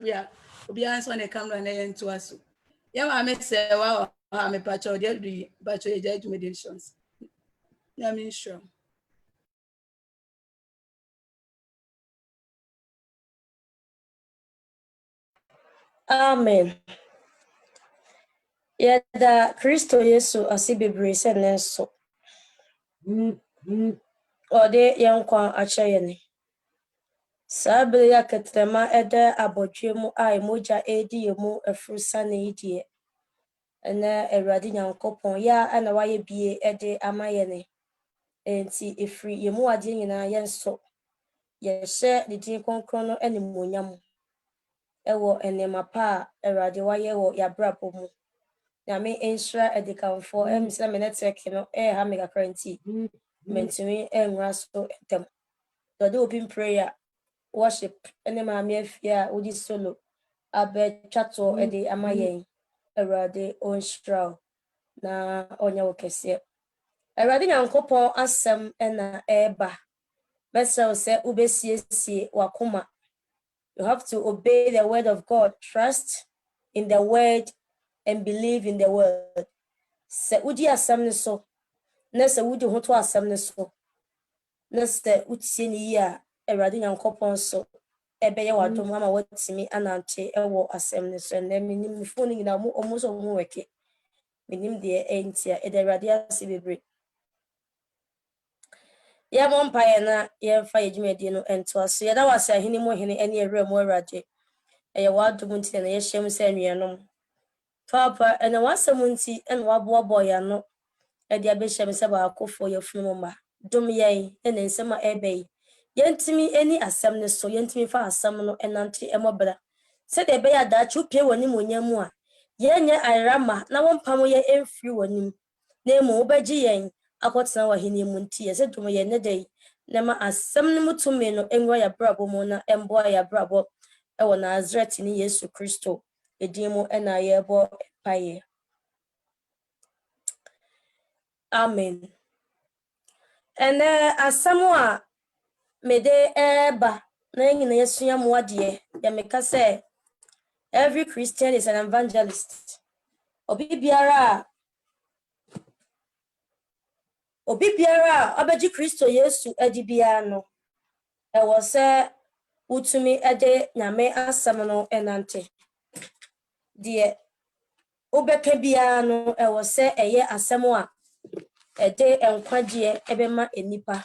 Yeah, obiara nso na camera na yɛn to aso. Yeah, maame sɛ wa ha me patcho de adu patcho ye judge meditations. Yeah, me sure. Amen. Yɛda Kristo Yesu ase bebree sɛ ne nso ɔde yɛn nkwa akyɛ yɛn. Saa bere yɛ akatrama ɛda abɔdwe mu a emogya edi yɛn mu afurusa na yi deɛ. Ɛnɛ Awurade Nyankopɔn yɛ a na wayɛ bie ɛde ama yɛn. Enti efiri yɛn mu adeɛ nyinaa yɛn so. Yɛhyɛ ne din kronkron no animuonyam. Ɛwɔ nneɛma pa a Awurade wayɛ wɔ yɛabrabɔ mu. Nyame enhyira edikanfo emsɛ me network no ha me kakra nti mentumi enwura so dem. Dɔde open prayer worship ene maame afia a wodi solo abɛtwa to de ama yɛn. Awurade onhyira na ɔnyɛ wo kɛse. Awurade Nyankopɔn asɛm na ɛba. Bɛsɛ sɛ wobesiesie wakoma. You have to obey the word of God, trust in the word and believe in the word. Se udi asɛm ne so, na se wudi ho to asɛm ne so, na se utie ne yi a Awurade Nyankopɔn so ɛbɛyɛ wadom ama watimi anante ɛwɔ asɛm ne so. Na menim phone nyina mo so ho wɛke. Menim de entia ɛda Awurade ase bebre. Ya mompa ye na ye mfa ye dwumadi no ento aso. Ye da wase ahene mo hene ene ewra mo Awurade. Ɛyɛ wadom nti na ye hyɛm sɛ anuanom. Papa ene wasɛm nti ene waboaboa ya no. Ɛde abɛhyɛm sɛ baakofo yɛfunu ma. Dom yɛn ene nsɛm a ɛbɛyi. Yɛntimi eni asɛm ne so, yɛntimi fa asɛm no ɛnante ɛmɔbra. Sɛ de ɛbɛyɛ adaachi upie wɔ nim onyam a. Yɛnyɛ ayrama na wɔmpam yɛ emfiri wɔ nim. Na emu wobɛgye yɛn akɔtena wɔ ahene mu nti yɛsɛ dom yɛn ne dɛ. Na ma asɛm ne mutumi no enwura ya brabo mu na ɛmboa ya brabo ɛwɔ Nazareth ne Yesu Kristo. Edin mu ɛna yɛbɔ paye. Amen. Ene asɛm a mede eba na nyina yɛsua mo adeɛ. Ya meka sɛ every Christian is an evangelist. Obi biara abɛgye Kristo Yesu adi biara no ɛwɔ sɛ utumi ɛde nyame asɛm no ɛnante. Die obɛka biara no ɛwɔ sɛ ɛyɛ asɛm a ɛde nkwagye ɛbɛma enipa.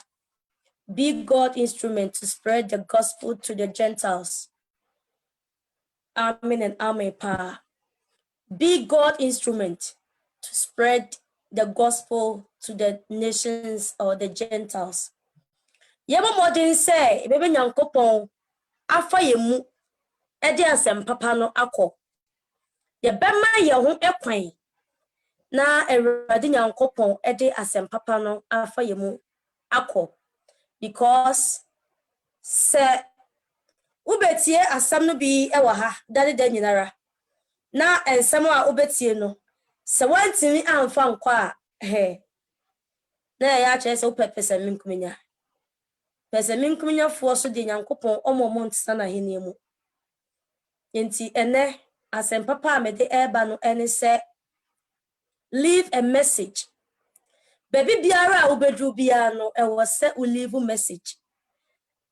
Be God instrument to spread the gospel to the Gentiles. Amen and amen pa. Be God instrument to spread the gospel to the nations or the Gentiles. Yema modern say, bebe Nyankopɔn afa yemu ɛde asɛm papa no akɔ. Yɛbɛma yɛ ho ɛkwan na Awurade Nyankopɔn ɛde asɛm papa no afa yemu akɔ. Because se ubetie asɛm no bi ɛwɔ ha dade da nyinara. Na ensɛm a ubetie no se wantimi amfa nkɔ a na ya kyerɛ sɛ wopɛpɛsɛ minkumenya. Pɛsɛ minkumenya fo so de Nyankopɔn ɔmɔmɔ ntsa na hene mu. Enti ene asɛm papa a mede ɛba no ɛne sɛ leave a message. Baby biara a ubedru biara no ɛwɔ sɛ u leave message.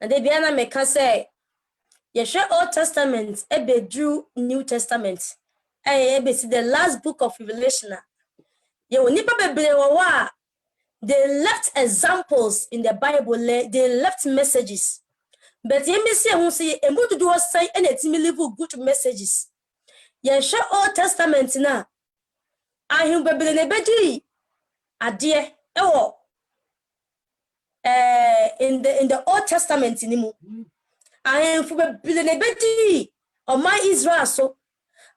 And de bia na meka sɛ yɛhwɛ Old Testament ebedru New Testament. Ebesi the last book of Revelation. Ye onipa bebree wɔ hɔ a they left examples in the Bible, they left messages. But you may say, who say, and what to do was say, and it's me live good messages. Ye share Old Testament now. I him be ne beji adie ewo in the Old Testament ni mu. I am fu be ne beji o my Israel so.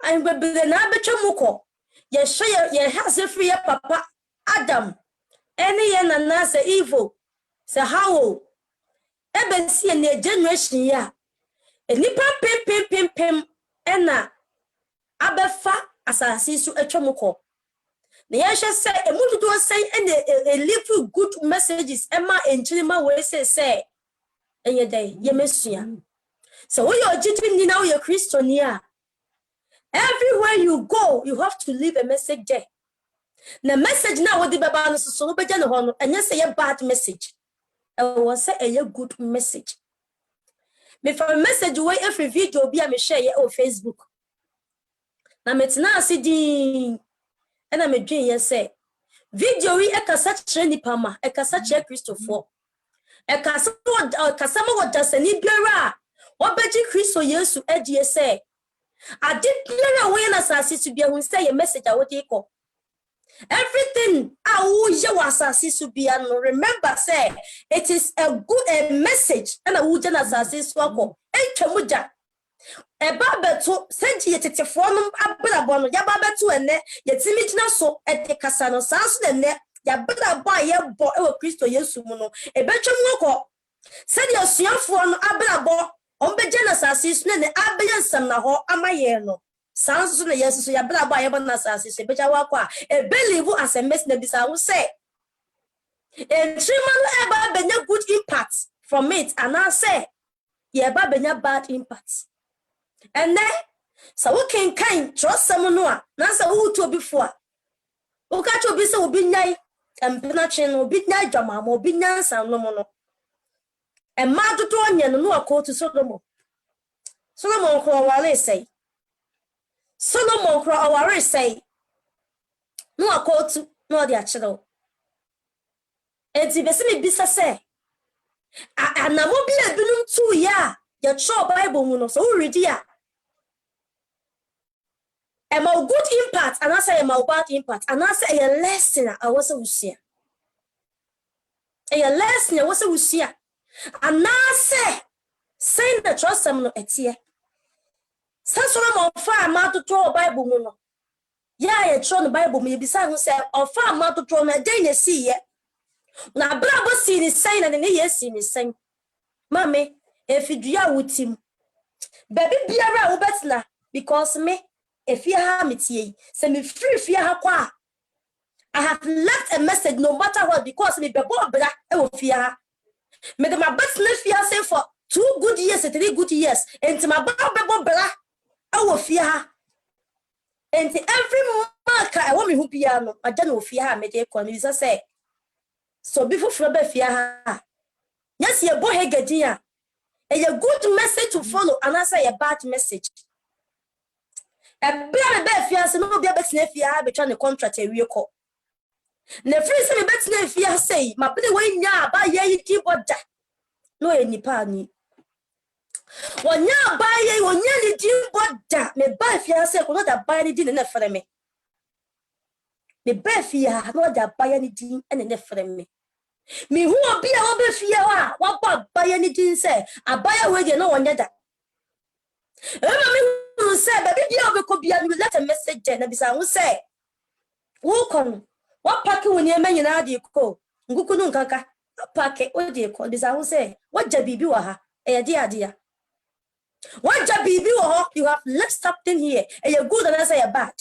I am be na betwa muko. Ye share ye has free papa Adam. Any ye na say evil. Say how ebe si na generation ya enipa pem ena abefa asase so atwamuko na ye hwe say emududu say ene live good messages ema enchirima we say enye dai ye mesua So when you're judging now, you're Christian here. Everywhere you go, you have to leave a message there. The message now what the Bible so and you say a bad message. I will say a good message. Me for a message away every video be a share on Facebook. Now me now see the and I'm a dream you say video we eka such trendy pama eka such a Christopher eka kasama what does any biara what beji Christo yesu edie say I did clear away na asasi to be a say a message I would take up. Everything I will asasi to be and remember say it is a good message and I would asasi swako enchemuja e babeto senti yetefo no abelabo no ya babeto ene yetimigyina so e de kasa no sanso de ne ya belabo aye bo e wo Kristo Yesu mu no e betwem woko sedi osuafo no abelabo ombeje na asasi so ne abeya nsam na ho amaye no sanso na Yesu so ya belabo aye bo na asasi so beja wako a e believe as a message na bisa wo say e trimano e ba benya good impact from it and I say ye ba benya bad impact. And then, so we can kind trust someone no answer who to before. We got to be so big night and penetration will be night drama, more big nights and no mono. And Madutonian no a call to Solomon. Solomon call our say. Solomon call our say. No a call to no the actual. And if you bisa say, and I won't be a billion 2 year. Your show Bible no so read ya. Am a good impact and I say am a bad impact and I say a lesson I was a see. A lesson I was a see. And I say the trust some no etie. Sanso na far ma to throw Bible no. Yeah, you throw the Bible me bisa who say of far ma to throw na dey na see ye. Na bra bo see ni sign na ne ye see ni sign. Mame if you do with him, baby, be around better because me, if you have me, send me free if you have qua. I have left a message no matter what because me be born bra e wo fear. Me the my best life fear say for 2 good years, 3 good years, and my born bra e wo fear. And every mark I want me who piano, I don't know fear me dey kon say. So before from fear. Yes, you boy hegedia. A good message to follow and answer a bad message. A bad fear, no be a best fear, be trying to contract a real call. The free some best fear say, my play way ya buy ye keyboard. No, any pani. When ya buy ye, when ye keyboard, me buy fear say, not buy anything enough for me. Me buy fear, not buy anything and enough for me. Me who be a obe fear what buy anything say I buy away you no one that. Me say baby be obe ko bia you let a message there na bisa who say who come what pack when you men na dey ko nguku nu nkanka pack o dey ko bisa who say what ja bibi wa ha e dey ade what ja bibi wa ho you have left something here and you good and I say bad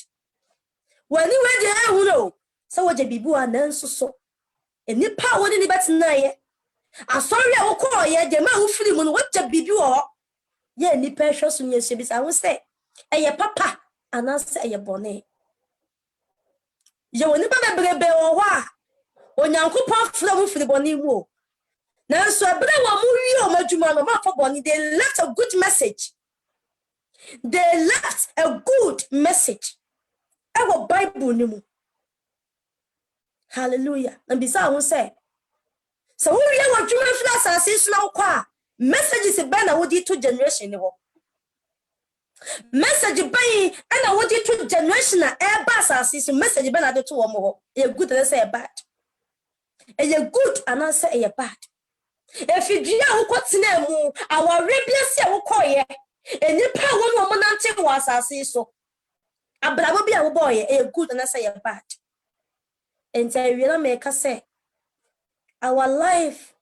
when you wey dey who know so what ja bibi wa na so any power in the best night. I sorry I will call ye the man who feel when what the baby or ye any precious in your service. I will say, a papa and I say a bonnet. You will never be a or why when your uncle flow for the bonnie wool. Now, so I better want you for bonnie. They left a good message. They left a good message. I will Bible. Hallelujah. And besides, I will say, so who you want to flash as is now qua messages a banner would you 2 generation. Message by and I would you 2 generation air bass as is a message banner the 2 or more. You're good and I say a bad. And you're good and I say a bad. If you do what's name, our Arabians will call ye. And you power 1 woman until was as so. But I will be a boy, a good and I say a bad. And I will make us say, our life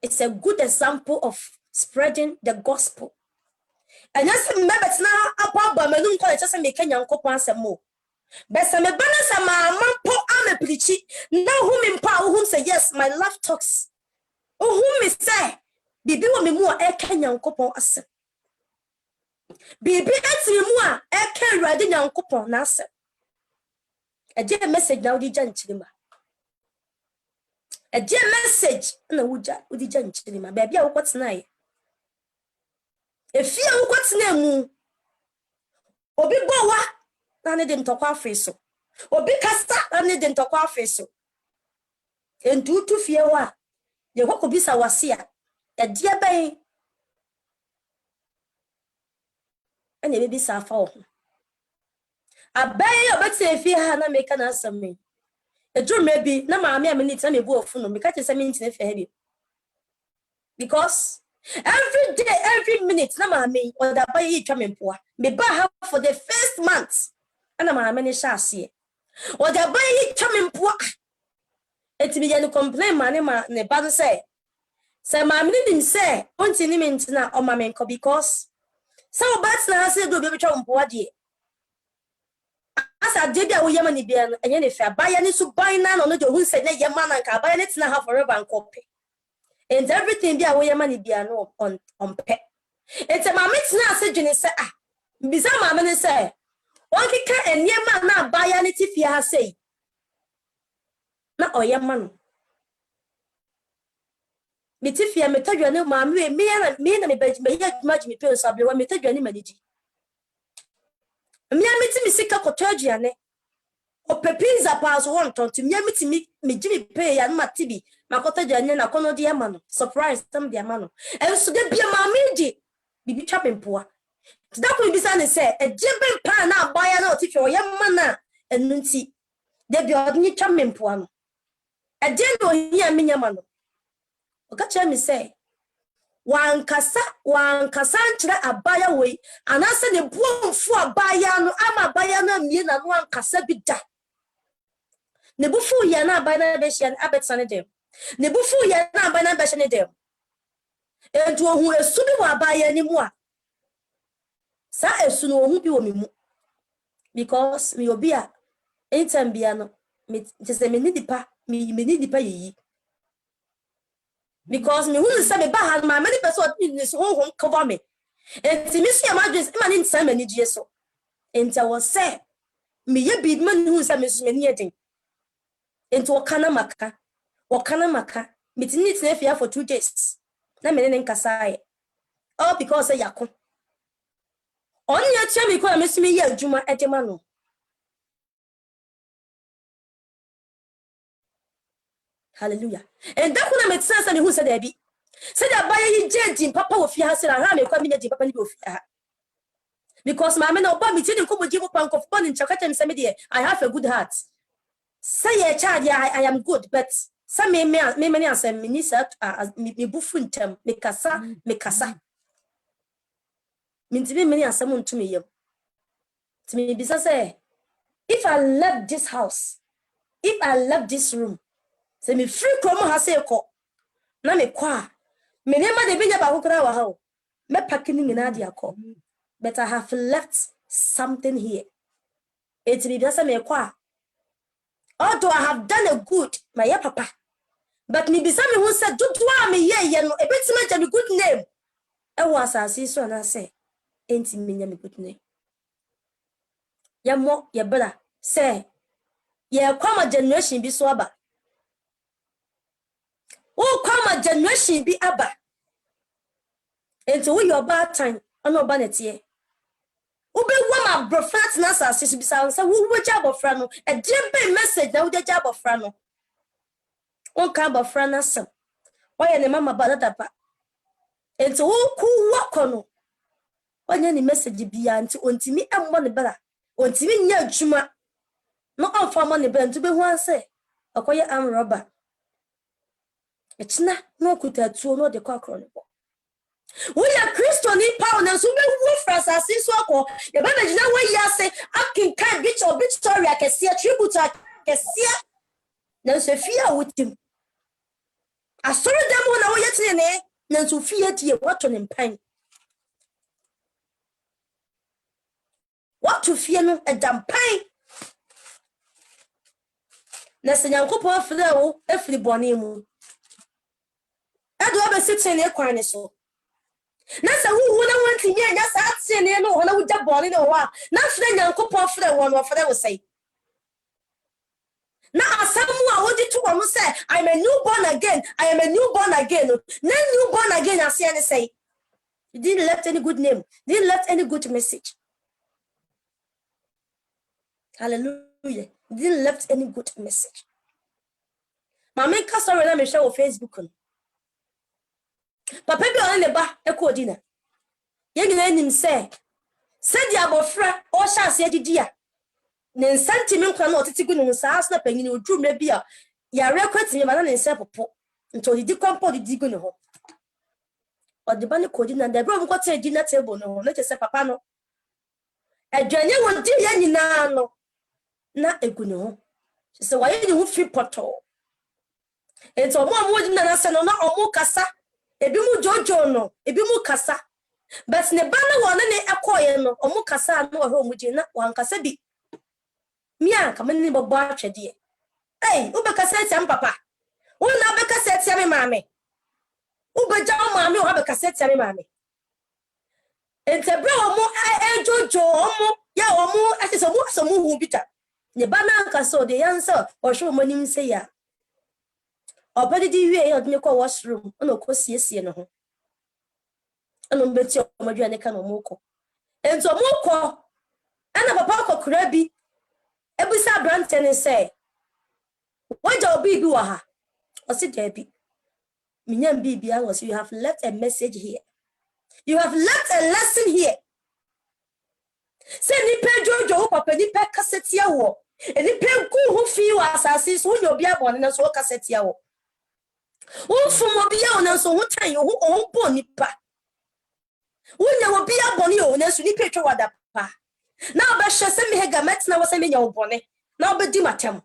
is a good example of spreading the gospel. And yes, remember now about Bamelun College, just make Kenyan coupons and more. But some balance and my mampo am a preachy. Now, whom in power, whom say, yes, my love talks. Oh, whom is say, Bibi will be more a Kenyan coupon as. Bibi etimua eke rade nyankopon na ase. Eje message na odi janchirima. Eje message na odi janchirima. Baby a wokotena ye. Efi a wokotena mu. Obi bowa na ne de ntokwa afeso. Obi kasa na ne de ntokwa afeso. Entu tu fie wa. Ye kokobisa wasia. Eje ben. Ene bebi sa fa ho. Abai obetse fie ha na meka na asame. Ejo maybe na maame ameni tell me bu ofu no meka che se me ntine fe ha because every day every minute na maame oda bai yi twa me mpoa me ba ha for the first month ana maame ne sha ase oda bai yi twa me mpoa eti me complain mane ma ne ba no say maame ne dim say ontini me ntina o maame nko because so bat na ase do be twa mpoa de asa de bia wo yema ni bia no enye ne fa baya ni so ban na no de hu se na yema na nka baya ne tina ha forever nkope and everything bia wo yema ni bia no on pe ente ma me tina ase dwene se bisa ma me ne se won kika enema na baya ne ti fia ha sei na oyema no me ti fia me tadwane ma me na me baji me ya dwuma me pe so ablewa me tadwane maniji Mia miti mi sika kotojuane. O pepinza pass one ton to mia miti mi jimi pay ya ma tibi. Ma kotojuane na kono di amano. Surprise tam di amano. E so de bia ma midi. Bibi chapin poa. Da ko bi sa ne se e jebe pa na baya na otifi o yamma na enunti. De bia odni chapin poa no. E de no hia mi nyama no. O ka cha mi se wankasa nkyerɛ abaya wei anase ne buomfu abaya no ama abaya no amie na no ankasa bi da ne bufu ya na abaya na be hia abetsane dem ne bufu ya na abaya na be hia ne dem entu ohu esu bi wa abaya ni mu a sa esu no ohu bi wo mi mu because me obi a anytime bia no me just me need dipa yi because me who say me ba ha ma many person in this home cover me and me see am address e ma ni nsam ani die so enti I was say me ye bid man who say me so ni edin enti wakana maka me tini tine fia for 2 days na me ne nkasa ye all because say yakon on ya tia me ko me so me ye adwuma edema no hallelujah and that kuna me tsansa ne who say there be say that buy yi jeji papa wo fia se na ha me kwa me jeji papa ni bi ofia because my men oba me tini ko boji mo panko fo ni chaka tem se me de I have a good heart say ye child I am good but some me ni asem me ni sa me bufu ntem me kasa me ntimi me ni asem ntumi yem timi bisa say if I left this house if I left this room say me free from ha say ko na me kwa me ne ma de binya ba kokra wa ha me pakini ngina de akọ but I have left something here it be bisa me kwa although I have done a good my papa but me bisa me who said do me ye no e betima ja me good name e was asase so na say enti me nya me good name ya mo ya bra say ye kwama generation bi so aba o kwama generation bi aba enti wo your bad time ono ba netie ube wama brofat na asase so bi sa wo ja bofra no e dembe message na wo ja bofra no on ka bofra na sam oye ne mama ba dada enti wo ku wakono onye ni message bia nti ontimi emmo ne bra ontimi nya adwuma no onfa mo ne bra nti be hu anse akoye am robber etina no kuta tuo no de kwakro ne bo we are Christian in power na so be hu frasa siso akọ ye ba na gina we yase akin kan bitch story akese tribute akese na so fia wutim asori dem na wo yetine ne na so fia tie wato ne mpan what to fear no a dampan na senyankopɔ afre wo afri bɔne mu ado abesitene kwan ne so Nasa who na want to hear just asking no one would have born in a while. Not friend and couple for the one of they will say. Now someone wanted to one say, I'm a newborn again. I am a newborn again. Then newborn again, I see and say. You didn't left any good name, didn't left any good message. Hallelujah. You didn't left any good message. My main customer let me show on Facebook. Papa be on the bar, a coordinator. Young him say, said the abofra, or shall say the dear. Then sentiment cannot take good in the house, not paying you drew maybe a ya record to your man and self until he decompose the digging home. Or the bunny coordinator and the brother got a dinner table, no, let us say papa no. A journey will do any now. Not a good no. She said, why you feel pottle? It's a more than a son or more cassa. A bimu jojo no, a bimu cassa. But ne bana one ne acquire no, or more cassa no home with you, not one cassabi. Mia, come in the bar, dear. Hey, Ubeka said some papa. Who now Becca said, Sammy mammy. Uber down mammy or have a cassette, Sammy mammy. It's a bro more, jojo, ya or more, as is a more some who bitter. The banana saw the answer or show money say ya. Or better the way of your washroom, no course, yes, you know. And on bet your Madriana Moko. And so Moko, and a papa crabby. Every side Branton and say, what your baby waha? Or sit Debbie. Minion baby, I was, you have left a message here. You have left a lesson here. Send me pay Jojo, papa, ni pay cassette yawo. And ni pay go who feel assassins when you'll be a born and so cassette yawo. Who from be on so what time you who own bonipa? When you will be a bonny owners, you need pay to what pa. Now, but she send me her met now was a your bonnet. Now, but dimatem.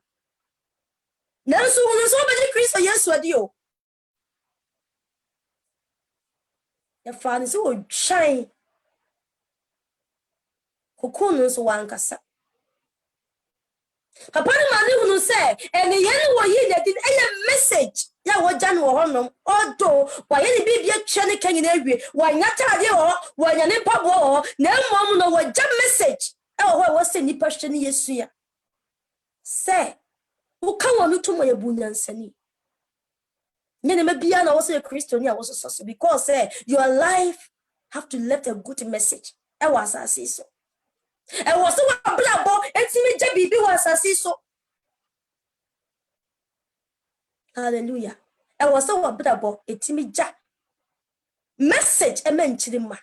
Now, so when somebody Chris or yes, what you? Your father is all shine. Cocoons one cassa. Papa man who say, and the yellow ye that did a message. Ya what Jan or honor, although why any baby a channel can in every why not a why an impa war, no mom no what jam message. Oh, what was any person yes, sir? Say, who come on to my abundance seni? Nene me biya na also a Christian ya also so because your life have to left a good message. I was as so. I was so a blabo and see me jabi was as so. Hallelujah. I was so a blabo a timmy jack. Message a menchima.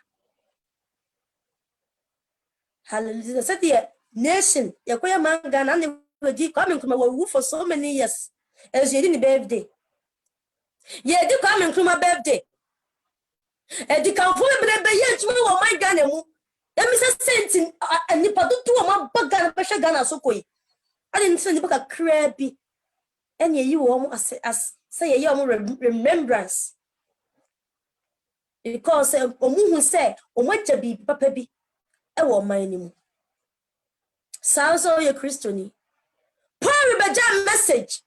Hallelujah. Said the nation, Yakoya Mangan, and they coming from our roof for so many years. As you didn't birthday. Yeah, they coming from my birthday. And you can follow me by yet more my gun. Let me say, sent and the Padu my bugger, Pasha Gana Sokoi. I didn't send the book a crabby. And you almost as say a young remembrance. Because Omu say, O what to be, Papa be. I want my name. Sounds all your Christian. Paul Beja message.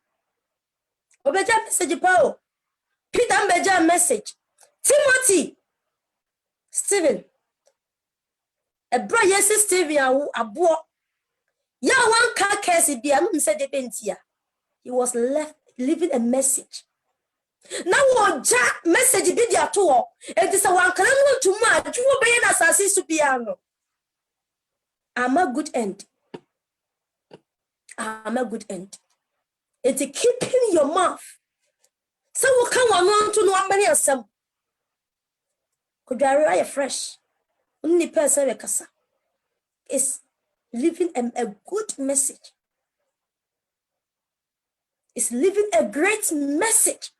Obeja message, Paul. Peter Beja message. Timothy. Stephen. A brother, yes, Stephen, a boy. Ya one car case be a said the bentia. He was left leaving a message. Now what Jack message be there too. It is a one can to match you obey an assassin to piano. I'm a good end. I'm a good end. It's keeping your mouth. So what come on to know how many of some could I write fresh? Only person is living a good message. It's living a great message.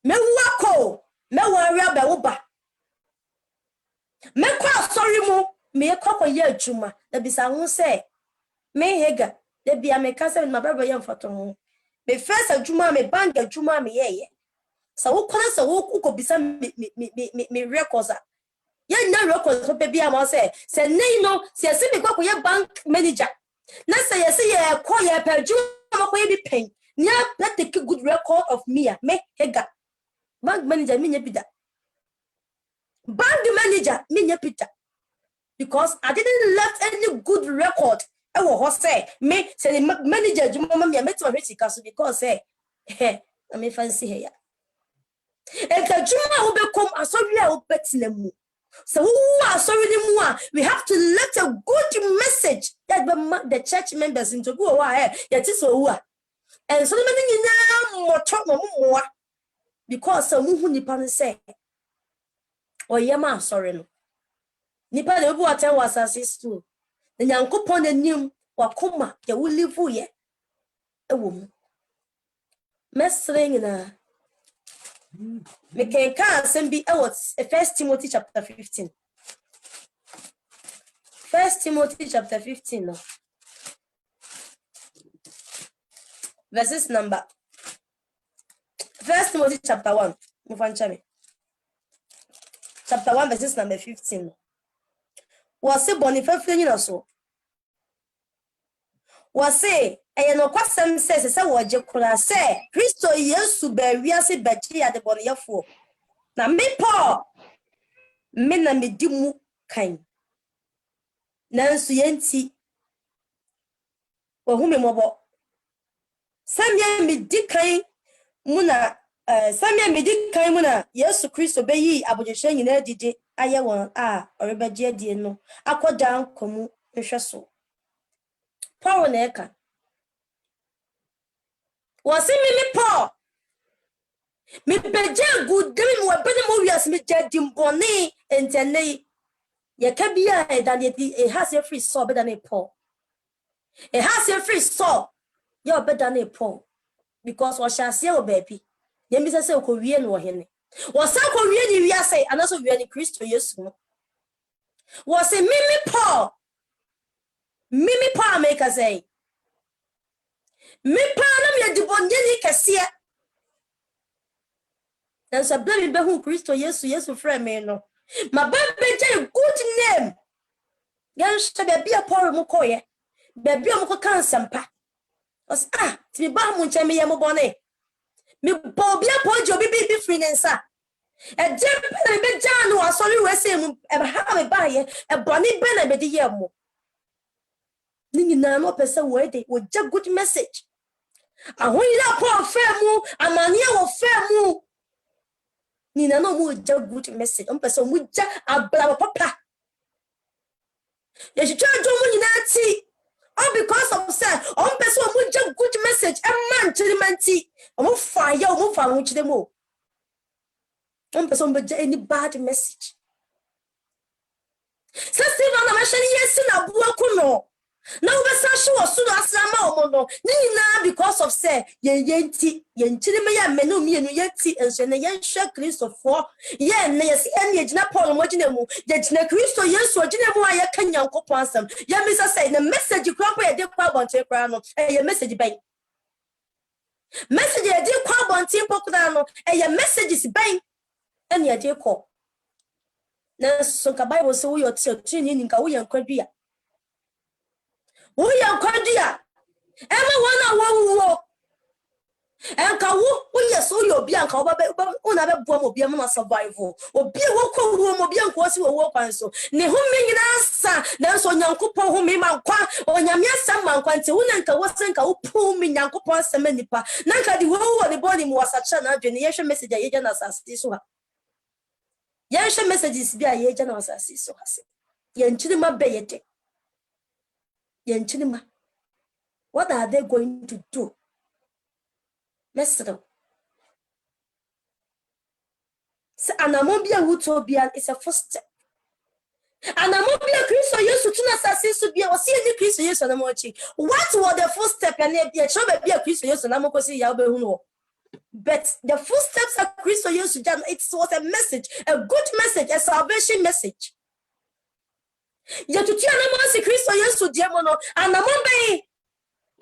Me wako, me worry about uba. Me kwa sorry mo, me kwa ye juma. The bisa who say, me hega, the be a me cousin my brother young photo. Me first a juma me bang a juma me ye. So who calls a who could be some me records. Ye no records for baby I must say nay no, see a simple go your bank manager. Now say a call your per juma be pain. Nya let take a good record of me, me hega. Bank manager mean be that. Bank manager, me Peter. Because I didn't left any good record. I was say me say the manager you mama me met my castle because say I me fancy here. And the juma will become a sorry I will bet in them. So who are sorry the we have to let a good message that the church members into go ahead. Yet is so and so the many more talk more because some who nipan say oh yama sorry no. Nipa de bu atan wasase too. Na Nyankopon anim wakoma ya wulivu ye ewom. Mesring na me can asem bi e 1 Timothy chapter 15. 1 Timothy chapter 15 no. Verses number 1 Timothy chapter 1. Mufanchame. Chapter 1 verses number 15. Was say Boniface nyina so. Was say no kwasem says say wo je kura say Kristo Yesu ba wiase bachi ade boneyefo. Na me Paul me na me di mu kan. Nanso yenti wo hu me mobo. Samia me di kan mu na Samia me di kan mu na Yesu Kristo be yi abojehwe nyina dide aye won a orebaje die no akoda nkomu nhweso. Paul na eka wasi me Paul me beje gudemi mo bene mo wiase me jadi mboni entene ye ka bia e dan e has a free soul better than Paul. It has a free soul you better than Paul because what shall say o baby ye mi say ko wie no hene wasa ko wie ni wiase anaso wie ni Kristo Yesu wasi me Paul make us say me Paul me di bonye kese and so blame be hu Kristo Yesu frɛ me no ma ba be good name yan hye be Paul mu koye be mu ko kan sampa os ti ba mu nche me ye mo bone me bo bia Paul jo bi free nensa e je be be jan no asori we say mu e ha me ba ye e bone be na be di ye mo ni na no pese we dey wo ja good message ahoyira Paul femu amania wo femu ni na no mu ja good message on pese mu ja abla papa ye chwa jo mu nyina ti all because of say on pese mu ja good message e man chirimanti o fa ya o fa mu chire mo on pese mu ja any bad message so Stephen na machine yes na buwa kuno now we say was so asama omono ni because of say yenti yenchiri me ya menu mienu yenti enso na yenhwe Kristo fo ye na yes ene gina Paul mo gina mu ye gina Kristo Yesu gina mu aye kan Nyankopon asam ya mi say na message kwampo ye de kwa bonche kra no ye message ban message ye de kwa bonche pokura no ye messages ban ene ye de ko na so ka Bible say wo yo tiri ni nka wo yan kwadua we are Cordia. Everyone wo enka wo yes wo yo bia nka wo ba una be boa mo bia mo survival obi wo ko wo mo bia nko si wo kwan so ne ho me nyina sa na so Nyankopon ho me mankwa onyame asam mankwa nti wo nka wo senka wo pu me Nyankopon asam nipa na nka di wo ne body mo wasacha na adwene ye hwe message ye gya na asase so ha ye hwe messages bia ye gya na asase so ha se ye nchiri ma be ye Yenchinima, what are they going to do? Mesro. So anamobia utopia is a first step. Anamobia Kristo Yesu tuna sase so bia o se ni Kristo Yesu na mochi. What was the first step and e chobe bia Kristo Yesu na mokosi ya obehu no. But the first steps of Kristo Yesu it was a message, a good message, a salvation message. Yatutia na masi Kristo Yesu diamono anamombe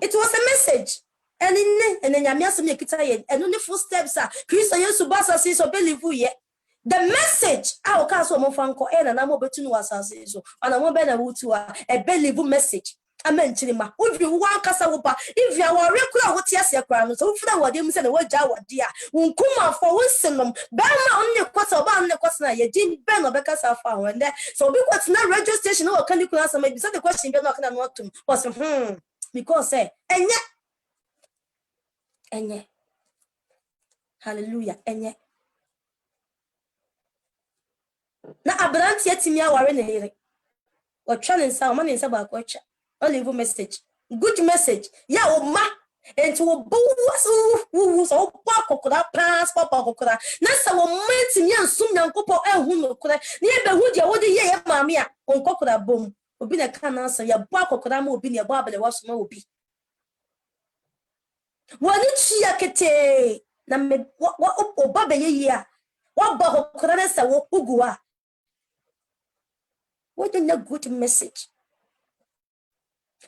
it was a message and in nyame asem yekita ye eno ne full steps a Kristo Yesu basa si so believe ye the message a ka so mo fanko na mo betunu wasase so anamombe na wutu a believe message amen chirima uvi wan kasa wo ba if you are rekura wo tie ase kura no so fura wo dem se na wo ja wo dia unkuma for wonsenom ba ma onne kwasa ba onne kwasa na ye din be no be kasa fa ho nde so be kwat na radio station no kan ikuna sama bi so the question be no kan no tum was because say enye hallelujah enye na abranti atimi aware na yire o twa ne nsa o ma ne nsa ba ko twa o leave message good message ya o ma enti wo bo wo so pa kokora pass papa kokora na sa wo menti nya nsum nyankopɔ ehu no kokora ne be hu dia wo de ye maame a on kokora bom obi na kan na sa ya bo kokora ma obi ne bo abele waso ma obi wani chia kete na me o baba ye ye a wo ba kokora na sa wo uguwa what a good message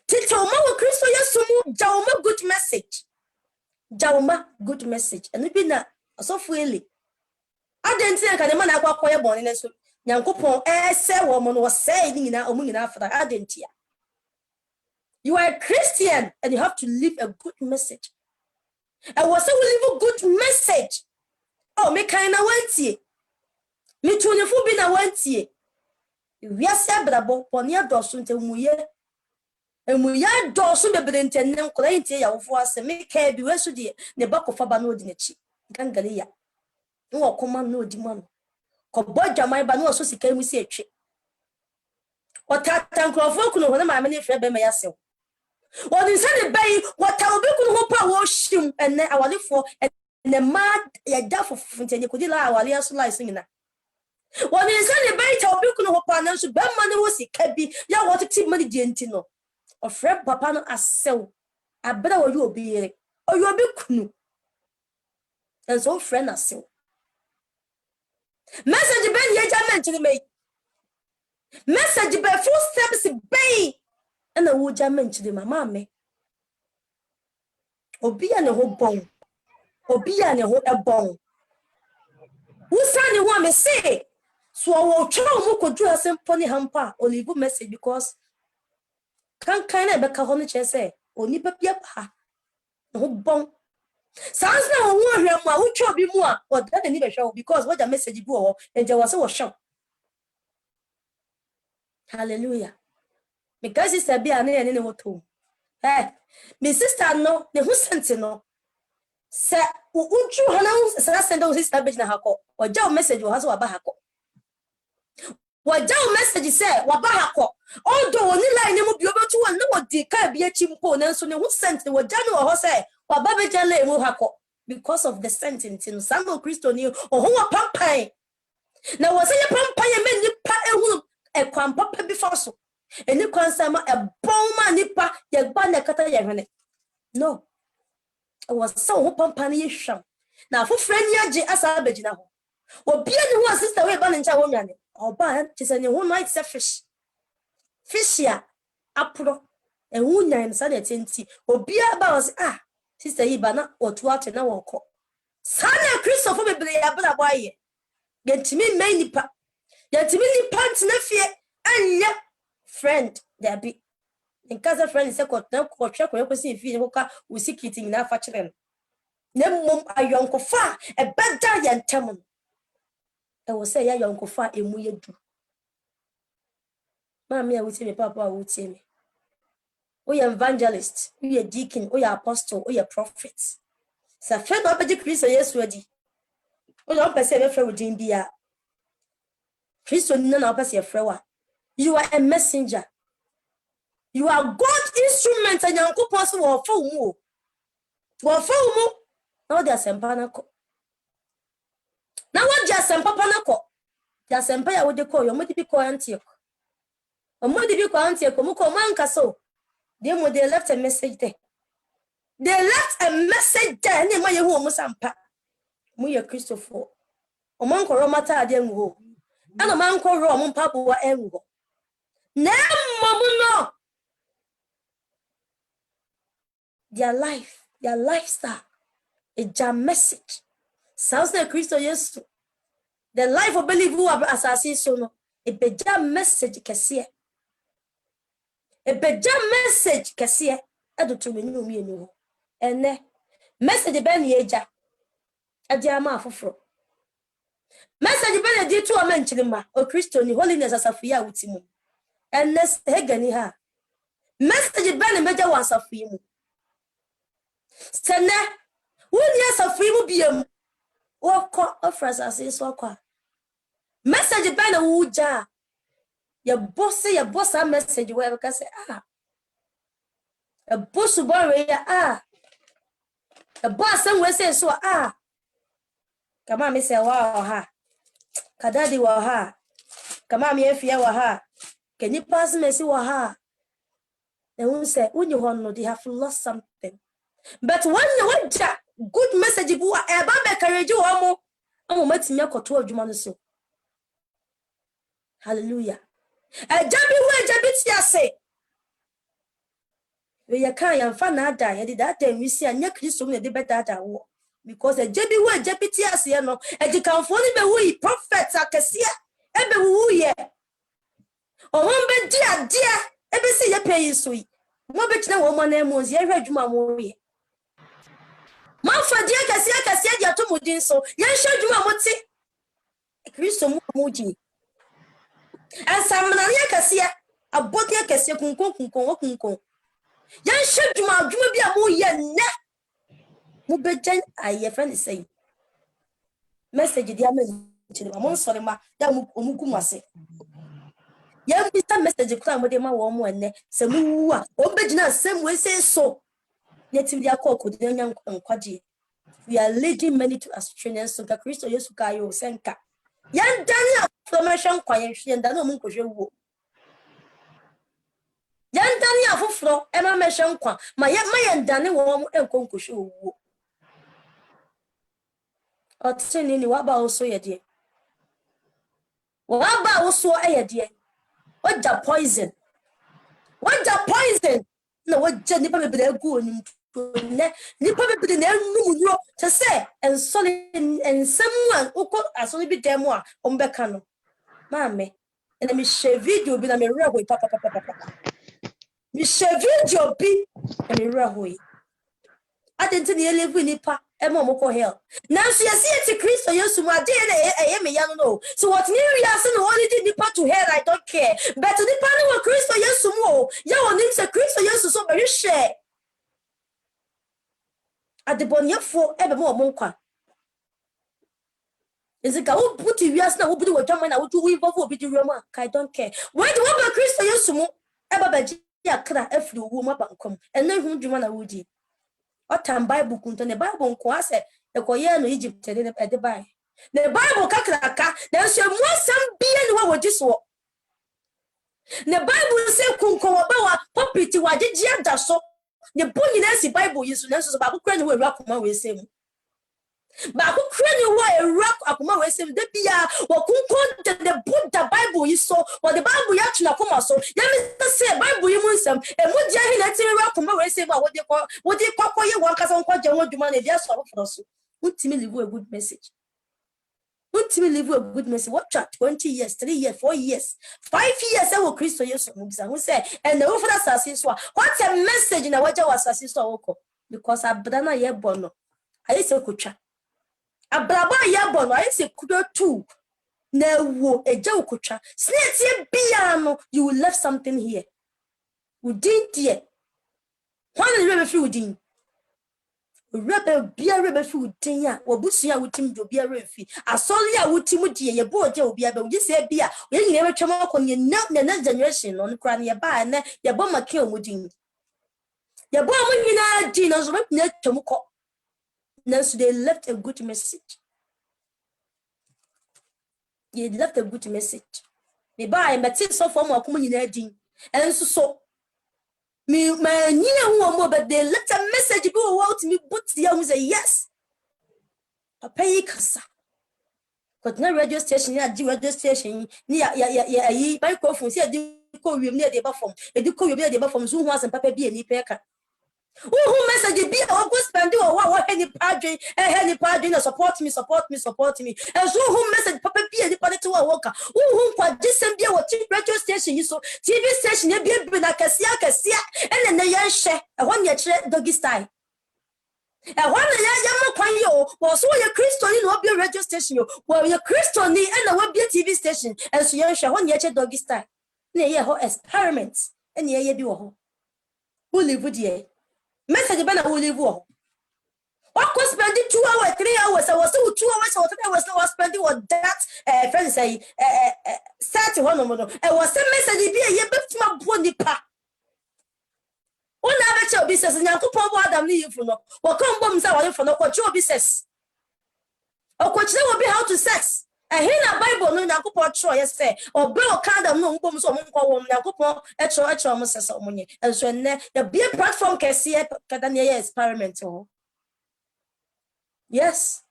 Tito ma Kristo Yesu mu jauma good message. Jauma good message. And bi na asofo eli. Adenti na kanema na akwa koye bone na so. Nyankopon se wo mo no se ni nyina omu nyina afada adenti ya. You are a Christian and you have to live a good message. And we say we live a good message. Oh, me kind na wantie. Me tunefo bi na wantie. Wiase abrabo poni adoso ntemuye. Emu ya doso bebere ntenne nkora ntie ya wofo ase me ka bi wesu de ne bakofa ba no odi nachi ngangale ya no okoma no odi ma no ko bodwaman ba no so sika mu si etwe otata nkrofo kunu ho na ma ne hwe be ma yasew woni se ne bai wata obi kunu ho pa wo him enne awalefo enne ma ya dafo funtenye kudi la awale aso la isingina woni se ne bai ta obi kunu ho pa na so be ma ne wo sika bi ya wo titi ma di enti no ofre papa no asew abra wo yo obi yere oyo obi kunu enso friend asew message ben ye jament ni me message be full steps be na wo jament ni mama me obi ya ne ho bon obi ya ne ho ebon usani ho me say so wo twa mo kodu asempo ni hampa olive message because kan na be ka ho no chese oni papia pa no bon sans na wo hwe mu a wo twa bi mu a o da ni be hwe because what the message bi wo enje wo se wo hwe hallelujah because sister bi ane ne wo to me sister no ne hu sente no se uju hana sa sende wo sister be na hako o ja message wo ha so wa ba hako wajao message say wabahako odo oni line mu bi obetu won na wodi ka bi achimpo na nso ne hu sent wajano ho say wababe jale mu hako because of the sentence in Samuel Christo ni oho pampan na wose ye pampan ye meni pa ehunu ekwan papa bi faso eni kwan sama ebon ma nipa ye gba na kata ye hwene no was so ho pampan ye hwam na afofra ni age asa abegina ho obi ani ho sister we ba ne ncha wo nwane oba chese ne ho night fish ya apro ehu nyan sa de tenti obi aba was sister yi ba na otu ate na woko sana Christopher bebre ya bra boye yentimi main nipa yentimi nipa ntena fie anya friend there be in case friend se ko na ko hwe ko ekosi fie ko ka usikiti nyina fa kire na mum ayonko fa ebeda yentem e wo se ya yonko fa emu yedu mama wuti me papa wuti me we evangelist we deacon we apostle we prophet sa fe no be Kristo Yesu adi o no pese be fe wudin bia Kristo ni na pese fe wa you are a messenger you are God instrument and yankopon so wo fa mu na de asempa na ko na wo de asempa pa na ko de asempa ya wo de ko yo mo di bi ko Antioch omodi bi ko Antioch mo ko manka so they left a message there. They left a message there. Ni ma ye hu musampa. Mu ye Christopher. O man ko romata ade nwo. Ana man ko ro mo mpapo wa enwo. Na mamu no. Their life, their lifestyle, a jam message. Sounds like Christo Yesu. The life of believe who assassin so no. A jam message kese. a beja message kasiye edo to menu mienu ene message ben yeja ade ama afoforo message ben di to amanchirima o Kristo ni holiness asafuya wutimu ene hegani ha message ben meja wansafuyi mu sene woni asafuyi mu biem woko ofrasa so kwa message ben wuja ya boss a message we ka say a boss boy ya a boss we say so kama me say wa ha kadadi wa ha kama me afia wa ha kani pass me say wa ha and who say when you no they have lost something but when you want good message bu e ba be carry wo mo amu matimi akoto adwuma no so hallelujah jabi we jabi ti ase we ya kan ya fa na ada ya di that time we see anya Kristo na de beta ada wo because jabi we jabi ti ase no e kan fo ni be wu prophet akese e be wu ye o won be di ade e be si ye pay so yi mo be tena wo mo na emu ye hwa adwuma mo ye man fa di akese di atomudin so ye hwa adwuma mo ti Kristo mo ji ensamna ne akese abodi akese kunkon yan sheduma bia mo ye ne mo bejan aye friend say message dia menchiri mo sori ma ya omugu mase yan bi ta message kura mo de ma wo mo enne se mu wu a o begina sem we say so netim dia call ko de nya nkwaje we are leading many to Australians so ka Kristo Yesu ka yo senka yan dania formation kwaye hwe nda no mo nkohwe wo yan dani afoforo e ma mehwe nkwa ma yan dani wo mo enkonkohwe owo otini ni waba oso ye de waba oso ye de oja poison na woja ni pa bebere gu onim ne ni pa bebere na enum nuro te se ensole ensamu uko asole bi demo a ombeka no maame ena mi share video bi na me reho papa mi share video bi na me reho adenti ni elevu nipa emo moko hell nanso yesi eti Kristo Yesu mu ade na me ya no so what me we are saying only the nipa to hell I don't care but nipa no Kristo Yesu mu ya onim se Kristo Yesu so be share adebonyefo ebe mo nkwa ezika wo puti we are na wo budi wo dwama na wo tu we involve obi di roma I don't care when the one Kristo Yesu mu eba baji akra afiri wo ma bankom ena hu dwuma na wo di otam Bible kunto ne Bible nko ase ekoye no Egypt de de bai ne Bible kakraka na so muasam bia ne wa wodi so ne Bible se kunko wa ba wa popiti wa gigi ada so ne bunyi na si Bible yisu na so ba ko kra ne wa ewra koma we se mu ba ko kra ne wa ewra akoma we se mu de bia wa kunko de Buddha Bible yiso wa the Bible ya tuna koma so ya me se Bible yi mu nsam e mu dia hi na ti ewra koma we se mu a wodi kwakwa ye wan kasa nkwa je won dwuma na dia so aboforo so untimi live a good message what 20 years 3 years 4 years 5 years e wo Kristo Yesu mu bisa hu say and the over assassin so what a message na waja was assassin so woko because abrana ye bono ayi se kutwa abraba ye bono ayi se kudo tu na wo eja ukutwa snake ye bia no you will left something here udin tie when the river udin rebe bia rebe fi udin ya wobusu ya wutim do bia refi asoli ya wutim die ye bo je obi aba uji se bia ye nyine betwem akonye na generation no kra ne ye ba na ye bo make omudin ye bo mo nyina di no so be na twem ko na so they left a good message ye left a good message me ba e meti so for mo akom nyina din enso so me my nyina hu mo but they left a message be wo to me but you say yes papa yi kasa but na radio station ya di radio station ni ya yi microphone si di ko wiem ni de ba fom e di ko wiem ni de ba fom so hu asem papa bi ani peka Who message be or go spend or any padre support me. And so who message papa be any party to a worker. Who quite distant be what radio station you so TV station be like a sia and then the young share a 1 year doggy style. And one young yo was so your Christian will be a radio station. Well, your Christian and there will be a TV station and so young share 1 year doggy style. Nay, ho experiments and ye be who live with ye. Message bana who live wo. What could spend 2 hours, 3 hours? I was still 2 hours or 3 hours. I was spending what that friend say 31 no. I was a message be a year to my body pa. One other business and Uncle Paul Adam leave for no. What come bombs out for no what your business? Or what will be how to sex. I hear a Bible no Uncle Paul Troy say or Bill Candam no bombs or Uncle Paul etro Moses or money. And so the beer platform can see a Catania experiment. Yes,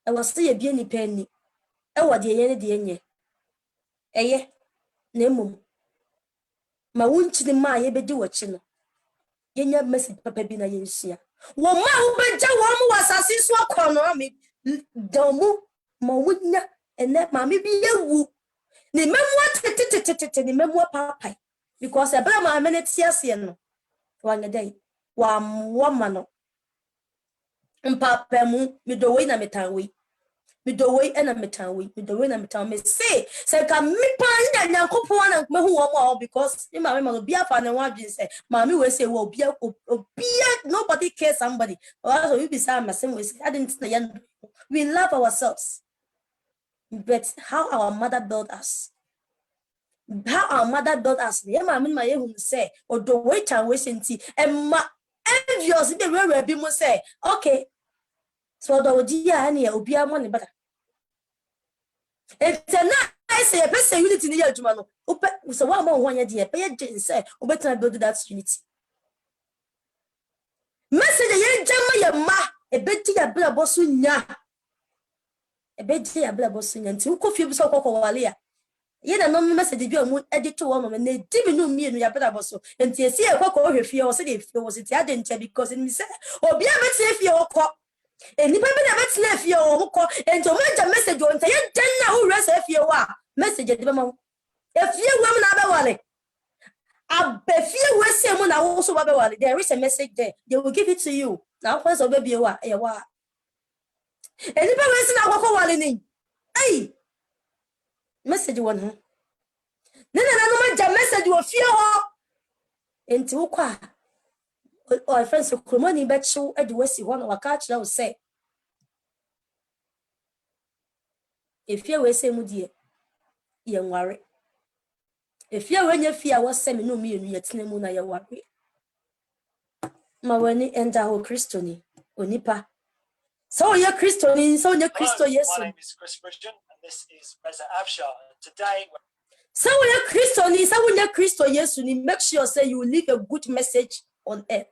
I was still a beauty penny. Oh, what the end, eh, Nemo. My wound to the my be do a chino. Yenya message papa bina yensia. Woma ubeja womu wasasi so kono me domu ma wunya ene ma me bi ewu. Ni memwa tete ni memwa papa because e bra ma minute ase no. Wanya day wa mwoma no. Mpapa mu me do we na metanwe. Me do we na metanwe. Me do we na metanwe. Me say ka me pa nya Nyankopon na me hu wo because me ma no bia fa na wadwen say ma me we say wo bia nobody cares somebody. Also we be say masem we say I didn't know. We love ourselves. But how our mother built us. How our mother built us. Yeah ma me hu say o do we tan we senti e ma envious be we be mo say okay. So do di ya na obi amo ne bata. It's I say a person unity in the Jumano. So one more 1 year, dear, pay a say, or better build that unity. Message a young ma, a betty a blah bossunya. A betty a blah bossunya, and 2 coffee so cocoalia. Yet a non message if you moon edit to woman, and they didn't know me and your brother bosso, and to see a cocoa if you was if you was it, I didn't tell because in me say, or be a better if you're caught. And if I never left your call and to make a message on say, who rest if you are message at the moment. If you women are wallet, I bet you will say when I also wallet. There is a message there, they will give it to you. Now, first of baby, you are. And if I was in our wallet, hey, message one. Then I know my message will fear into qua. Or friends of money bet show at the West one or catch now say. If you were saying, dear, you worry. If you when you fear was sending no me and yet Nemuna, you worry. My when you enter our Christoni, Onipa. So you're Christoni, so you're Christo, yes. My name is Chris Christian, and this is Reza Afshar. Today, so you're Christoni, so when you're Christo, yes, you make sure say you leave a good message on earth.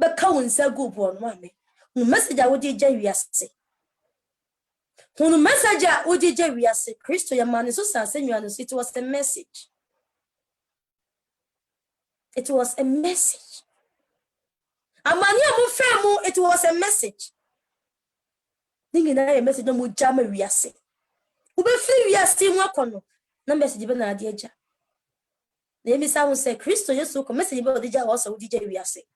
But come say good one, mommy. No message I would say. When message I would say, Christo, your man is so saying it was a message. It was a message. It was a message. Thinking a message no more jam we are saying. Ube free we are still work on no message even na deja. Let me say Christo, yes, so message about the also DJ we are saying.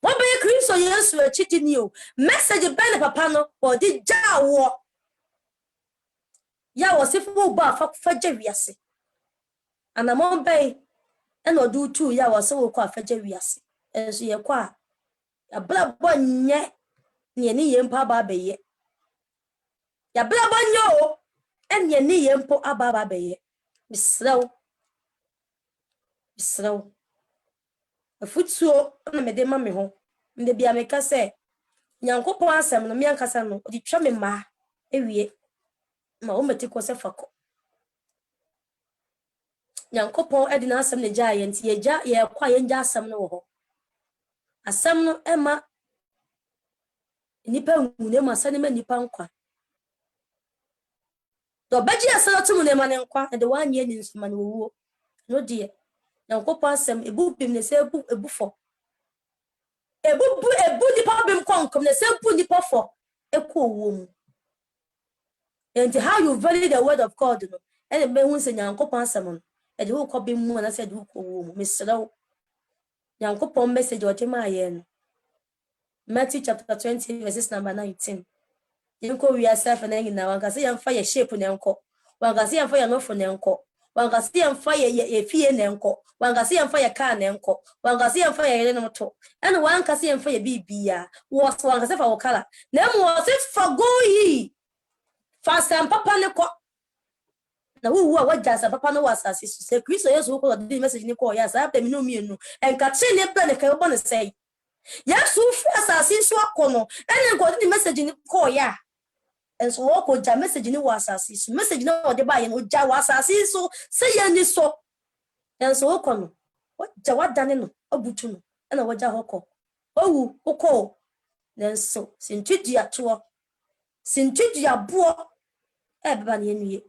What be Christo yes we cheating you? Message ben papa no or the jaw. Ya was if we bar for Jeviase. And I'm on bay and or do 2 ya was so quite for Jeviase. As ye qua a blood one yet near knee and pa baby. Ya blood one yo and ye knee and po a baby. Be slow. A foot so on a de mammy home. The Biamica say, Yanko Passam, no Mian Casano, the Chamin ma, every my own was a fuck. Yanko Po Edina some the giant, ye quiet jasam no. A sam no Emma Nipa Munema Sanima Nipanqua. The Bagia Salatum Nemanqua and the 1 year in man woo. No dear. Nyankopɔn asɛm ebu bim ne sɛ ebu fo ebu nipa bim kɔnkom ne sɛ ebu nipa fo ekɔ owo mu. And how you value the word of God no ɛna mehu sɛ Nyankopɔn asɛm no ɛde wo kɔ bim mu na sɛ ɛde wo kɔ owo mu. Mesrɛ wo Nyankopɔn message ɔde ma yɛn no Matthew chapter 20 verses number 19. Yenko we are self and na wankase yɛmfa yɛ shape ne nkɔ. Wankase yɛmfa yɛ nofo ne nkɔ. Wankase yɛmfa yɛ fie ne nkɔ. Wankase yɛmfa yɛ car ne nkɔ. Wankase yɛmfa yɛ yere no to. Ɛna wankase yɛmfa yɛ bibia. Wankase fa wo kala. Na mu wɔse fa go yi. Fa sam papa ne kɔ. Na wo a wagya sam papa no wasase so. Se Kristo Yesu ko the message ne kɔ ya sa apɛ mi no mienu. Enka che ne bɛ ne ka bɔ ne sɛ. Yesu fi asase so akɔ no. Ɛna nkɔ the message ne kɔ ya. And so walk with the message in was assis, message no the buy and Uja was assis, so say any so. And so Okono, what Jawad Danino, Obutuno, and a Waja Hoko. Oh, Oko. Then so, Sintudia tour, Sintudia boor, Ebony in ye.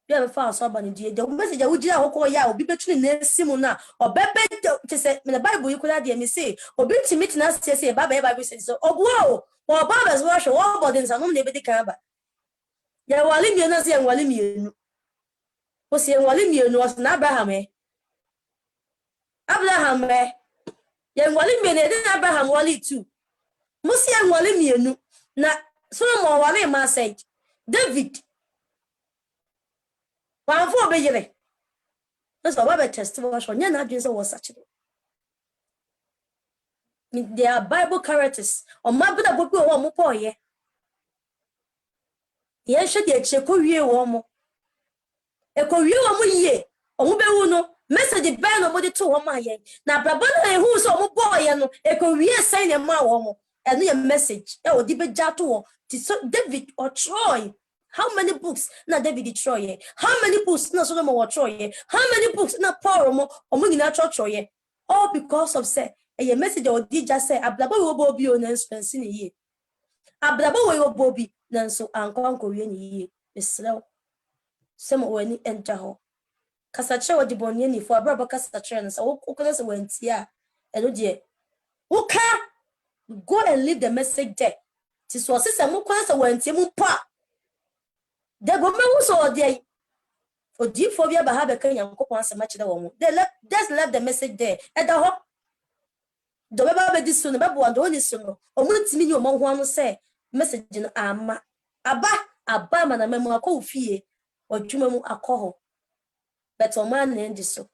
You have a fast urban dear. The message I would Hoko ya, be between Simona, or Bebe to say in the Bible you could have me say, or be to meet us to say, Baba says so. Oh, whoa. Or Baba's wash all bodies and only the caba. Ya walimi na si walimi o si walimi was na Abraham ya walimi na den Abraham wali too musi walimi na Solomon wali ma say David wan fo obeyere no so Baba testimony so nya na adwen say was such they are Bible characters or mabuda bobi o mo poye ye hwe de cheko wie wo mo ekowie wo mo yie o mo bewu no message ban no body to wo ma ye na braba na ehu so mo boye no ekowie sign ne ma wo mo eno ye message e odi be jato wo David or Troy. How many books na David Troy? How many books na Solomon or Troy? How many books na Paul or mo nyina Troy? All because of say a message or did just say ablaba wo bobi o na expense ni ye ablaba wo bobi na so anko wie ni ye mesrew sem wani enta ho kasa che wo dibonye ni fo abraba kasa che na so wo kona se wanti a eno de wo ka go and leave the message there ti so sese mo kwa se wanti mu pa de go me wo so de odi fo bia ba ha be kan yankopon asema kire wo mo just left the message there eda ho do baba be disu no baba wando ni su no omutimi ni omo ho anu say message no ama aba mana memu akọ fie odwuma mu akọ but o man na ndi so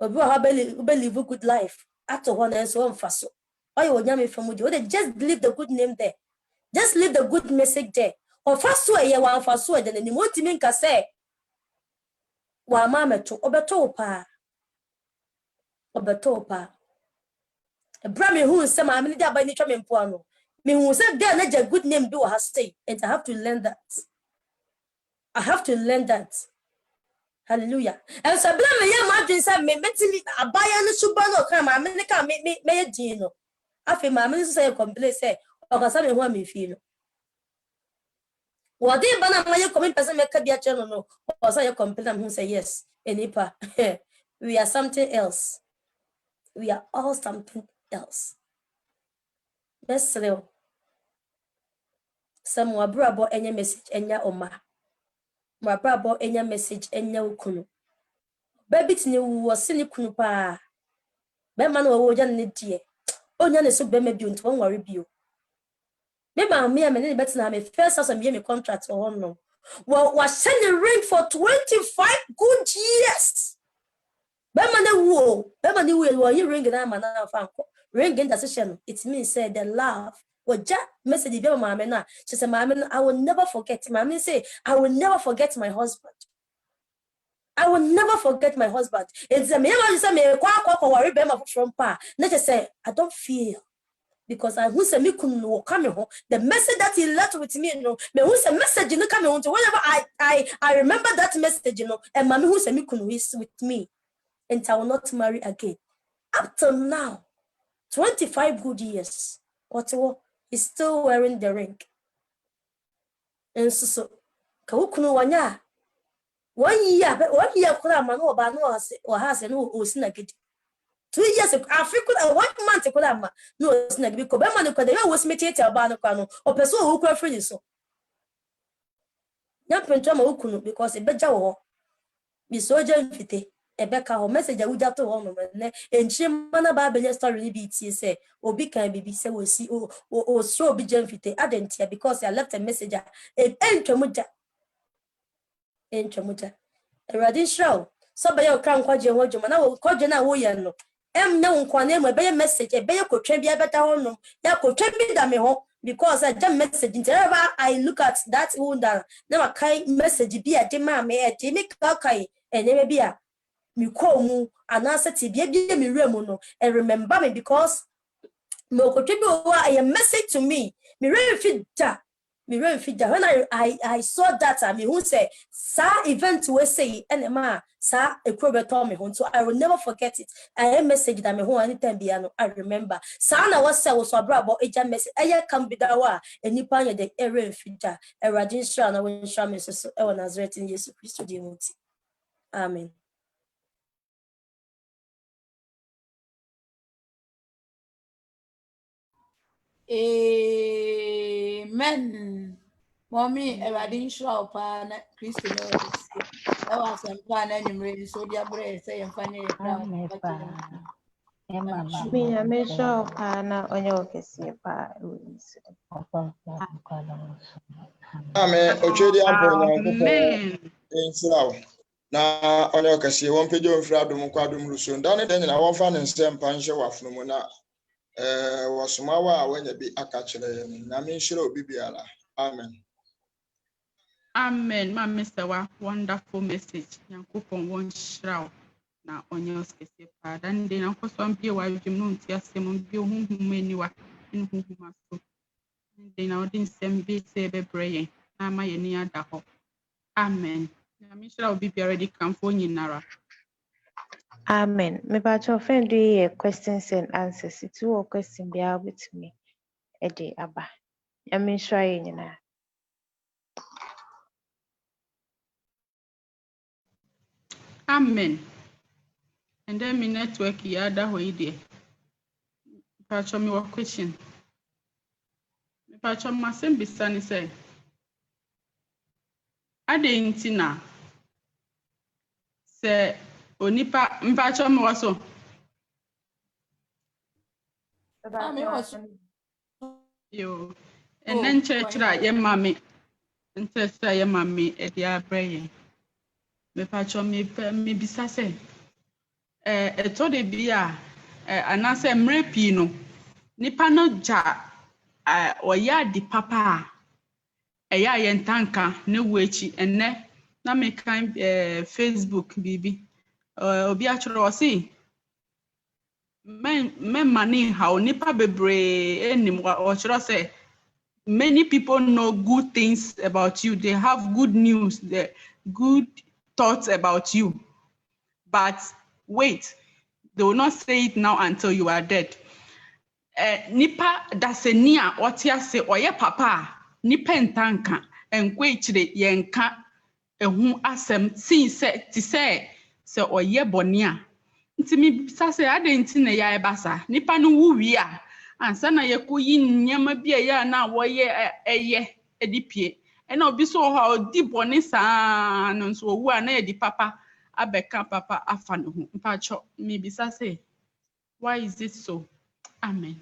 obi ha be live good life ato ho na so mfa so oye onyame famu di o de just leave the good name there, just leave the good message there o fa so ye wa fa so de ni motimi nka say wa ma meto obeto pa Brami who is some amini da by nature mempoano. Me who said there let a good name do has say, and I have to learn that. Hallelujah. And so blame me, imagine some me mentally a buy and subano come, I mean, can make me a dino. I feel my minister say, complain, say, or something want me feel. What they ban my coming person make a dear channel, or say a complaint who say yes, and Ipa, we are something else. We are all something else. Best real. Some more brabo any message enya oma. More brabo any message enya ukunu. Baby tini was silly kunu pa. Beman wo jan ni die. Onya ne so be me bi unto won worry bio. Me ma me me better na me first house and me contract or no. Well, was sending ring for 25 good years. Beman wo you ring na man na fanko. Ring in the session, it means say the love. Well, just message the mama na. She said, "Mama, I will never forget." Mama say, "I will never forget my husband. I will never forget my husband." It's a me say me kwa worry be my from pa. Let just say, "I don't feel." Because I who say me kunu come home. The message that he left with me, me who say message no come home. Whenever I remember that message, and mommy who say me kunu is with me, and I will not marry again. Up till now. 25 good years. Ottawa is still wearing the ring. And so Kawukunu wanya. 1 year kura ma no ba no o ha se no o sinagidi 2 years Africa 1 month kura ma no o sinagidi ko be ma no ko de ya wo smithete ba no kwa no o pese o kura free so nya pento ma okunu because e beja wo bi soja mfite ebeka ho message awuja to ho no ne enchi mana ba bele story ni bi tie say obi kan bibi say we si o so obi jam mfite adentia because I left a message entwamuja eradi show so be your kan kwaje ho djuma na wo kwaje na wo ye no nya nkwane mo be ye message be ye kotwa bi abeta ho no ya kotwa bi da me ho because I jam message whenever I look at that wonder na makai message bi ade ma me e de me kai enye bi a me call mu anasa ti bia me rem no and remember me because me kotwa bi o a message to me me refit da when I saw that me who say sa event we say enema sa ekrobeto me who so I will never forget it. I message that me who anytime bia no I remember sa na was say was brabo eja message eye can be that wa enipa ye the ere mfida eradin sha na won sha me so e won Nazareth in Jesus Christ di muti. Amen. Amen. Mommy, Eradin Shop and Christy knows. That was some plan and you so dear bread, say and funny. Me, I make sure na onye okesi pa uisi. Amen. Ochedi ampo nyankopon ensirawo. Na onye okesi won peje onfira dum kwadum ruso. Ndane den na won fa ne nsem pa nhye wafunu mu na wosomawa a wanya bi aka kire na me nhire obi biara. Amen. Amen. My Mr. Wonderful message. Nyankopon won shraw na onye okesi pa. Dan de na koso mpie wa dwum no ntia sem mpie honhum aniwa honhum aso. De na odin sem bi se bebreye na ma ye ni ada ho. Amen. Na me shraw bi biara di kamfo nyinara. Amen. Me ba cho friend do ye questions and answers. It's all question be able with me. Ede aba. I mean sure ye nyina. Amen. And then my network ya da ho ide. Pacho me wa question. Me pacho masem bisa ni say. Ade ntina. Se onipa mpacho me waso. Yo. And then church ye mami. And church ye mami e dia prayer. Me pacho me bisa say. Eto de bia anase mrepi no nipa no ja oya di papa eya ye ntanka ne wechi enne na me kan Facebook bibi obi achoro osi men mani how nipa bebre enim o choro say many people know good things about you, they have good news, the good thoughts about you, but wait, they will not say it now until you are dead. Nipa dasenia otia se oye papa nipa ntanka enkwe chire yenka ehu asem sin se ti se oye bone a ntimi sase ade nti na ya ebasa nipa no wuwi a ansa na yekoyi nyama bia ya na woye eye edipie ena obi so ho odi bone saa no so owu a na edi papa abeka papa afa no ho mpacho me bisa say why is it so? Amen.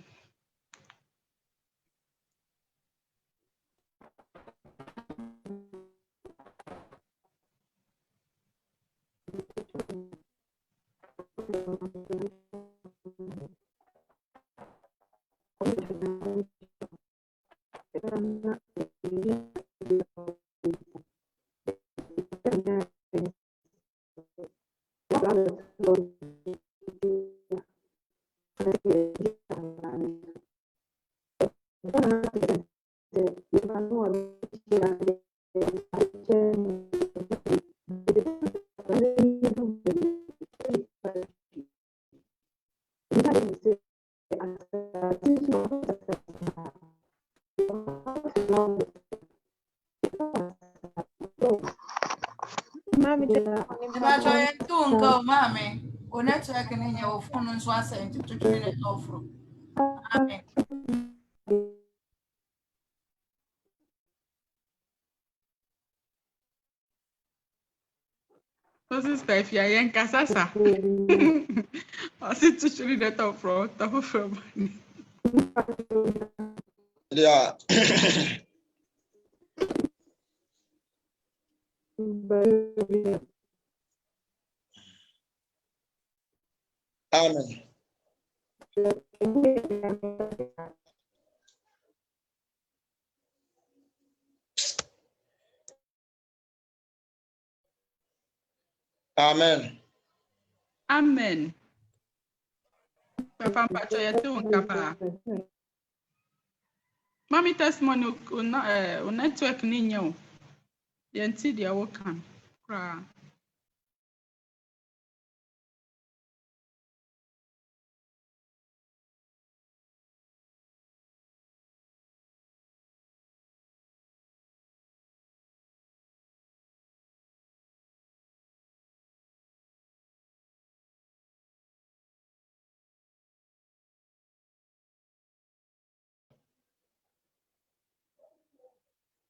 Mami Mepacho yentu nka o mame. O network ni nye o phone nso asɛn tutu ne ofro. Amen. Sister, if you are young, Kasasa. I sit to show you that top from. Yeah. Amen. Amen. Amen. Papa Pacho, you too, Papa. Mommy testimony on network ninyo. Yenti dia wokan. Kra.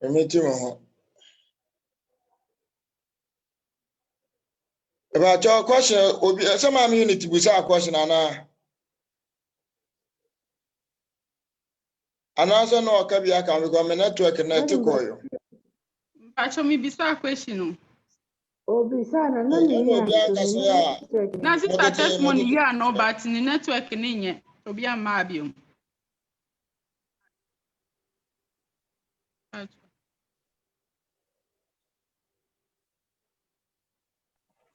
Emeti mo ho. About your question, some unity with our question, Anna. And also, no, Kabia can become a network and net to call you. Pacho, me bisa question. Obisana na You ni know, ya Bianca, say, Na sister testimony here no, but in the network ninye. Obi a mabio.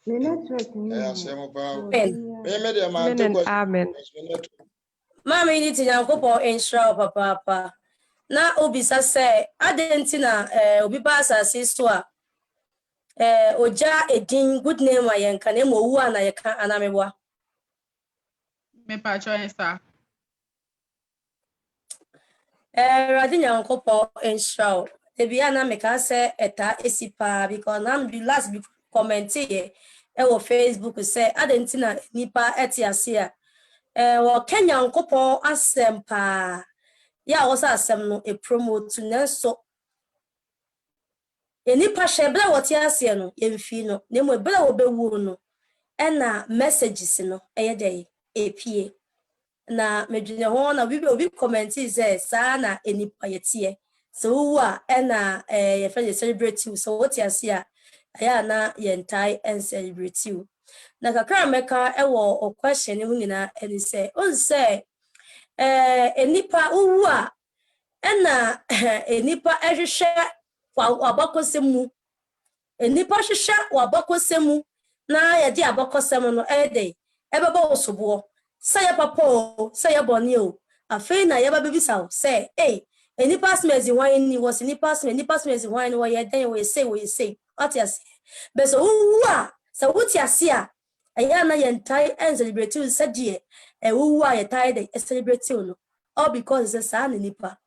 ni network ni. Amen. Mama ini ti Nyankopɔn enhyira wo papa. Na obisa sɛ adenti na obi ba asase so a oja edin good name a yɛnka na mo wu ana yɛka anamebwa. Me Pacho ensa. Radi Nyankopɔn enhyira wo. Ebia na meka sɛ eta esipa because na be last be comment here ɛwɔ Facebook sɛ adenti na nipa ɛte ase a wɔ Kenya Nyankopɔn asɛm paa. Ya wo sa asɛm no e promote nanso enipa hwɛ bla wɔte ase no yɛmfi no na mo bla wo bewu no ɛna messages no ɛyɛ dɛ epie na medwene ho na obi comment sɛ saa na enipa yɛtie so wo a ɛna yɛfɛ yɛ celebrate you so wɔte ase a ɛyɛ na yɛntai and celebrate you na kakra meka ɛwɔ o question ho nyina ɛne sɛ on sɛ enipa wo a ɛna enipa ɛhwehwɛ wabakosemu enipa hwehwɛ wabakosemu na yɛde abakosem no ɛde ɛbɛbɔ osobo sɛ yɛ papa o sɛ yɛ bɔne o afei na yɛba bebisa sɛ enipa smezi wan ni was enipa smezi wan wo yɛ den wo yɛ sei ɔte beso wu a sɛ wuti ase a ɛyɛ na yɛntai and celebrate you sɛ deɛ wu a yɛtai de celebrate you no all because sɛ saa na nipa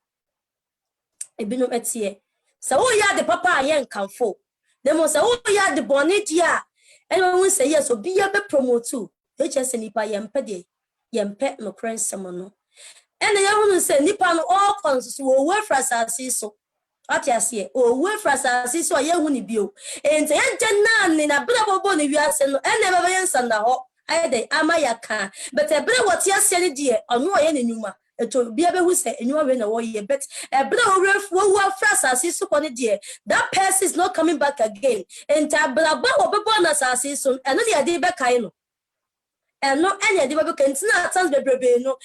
ebino etie so wo ya de papa ayen kanfo demo so wo ya de boni dia ene wo say yes obi ya be promote you hs nipa yempe no krensem no ene ya hunu say nipa no all cons wo we frasasi so ati ase o we frasasi so ye hu ni bio ente ya jenna ni na bra bobo ni wiase no ene baba yensa na ho ayede amayaka but e bra woti ase ni die ono ye nenuma eto bia be hu say enwa we na wo ye but bra wo frasasi so ko ni die that person is not coming back again enta bra ba wo bebo na asasi so eno de ade be kai no eno ene de be kai ntina trans bebrebe no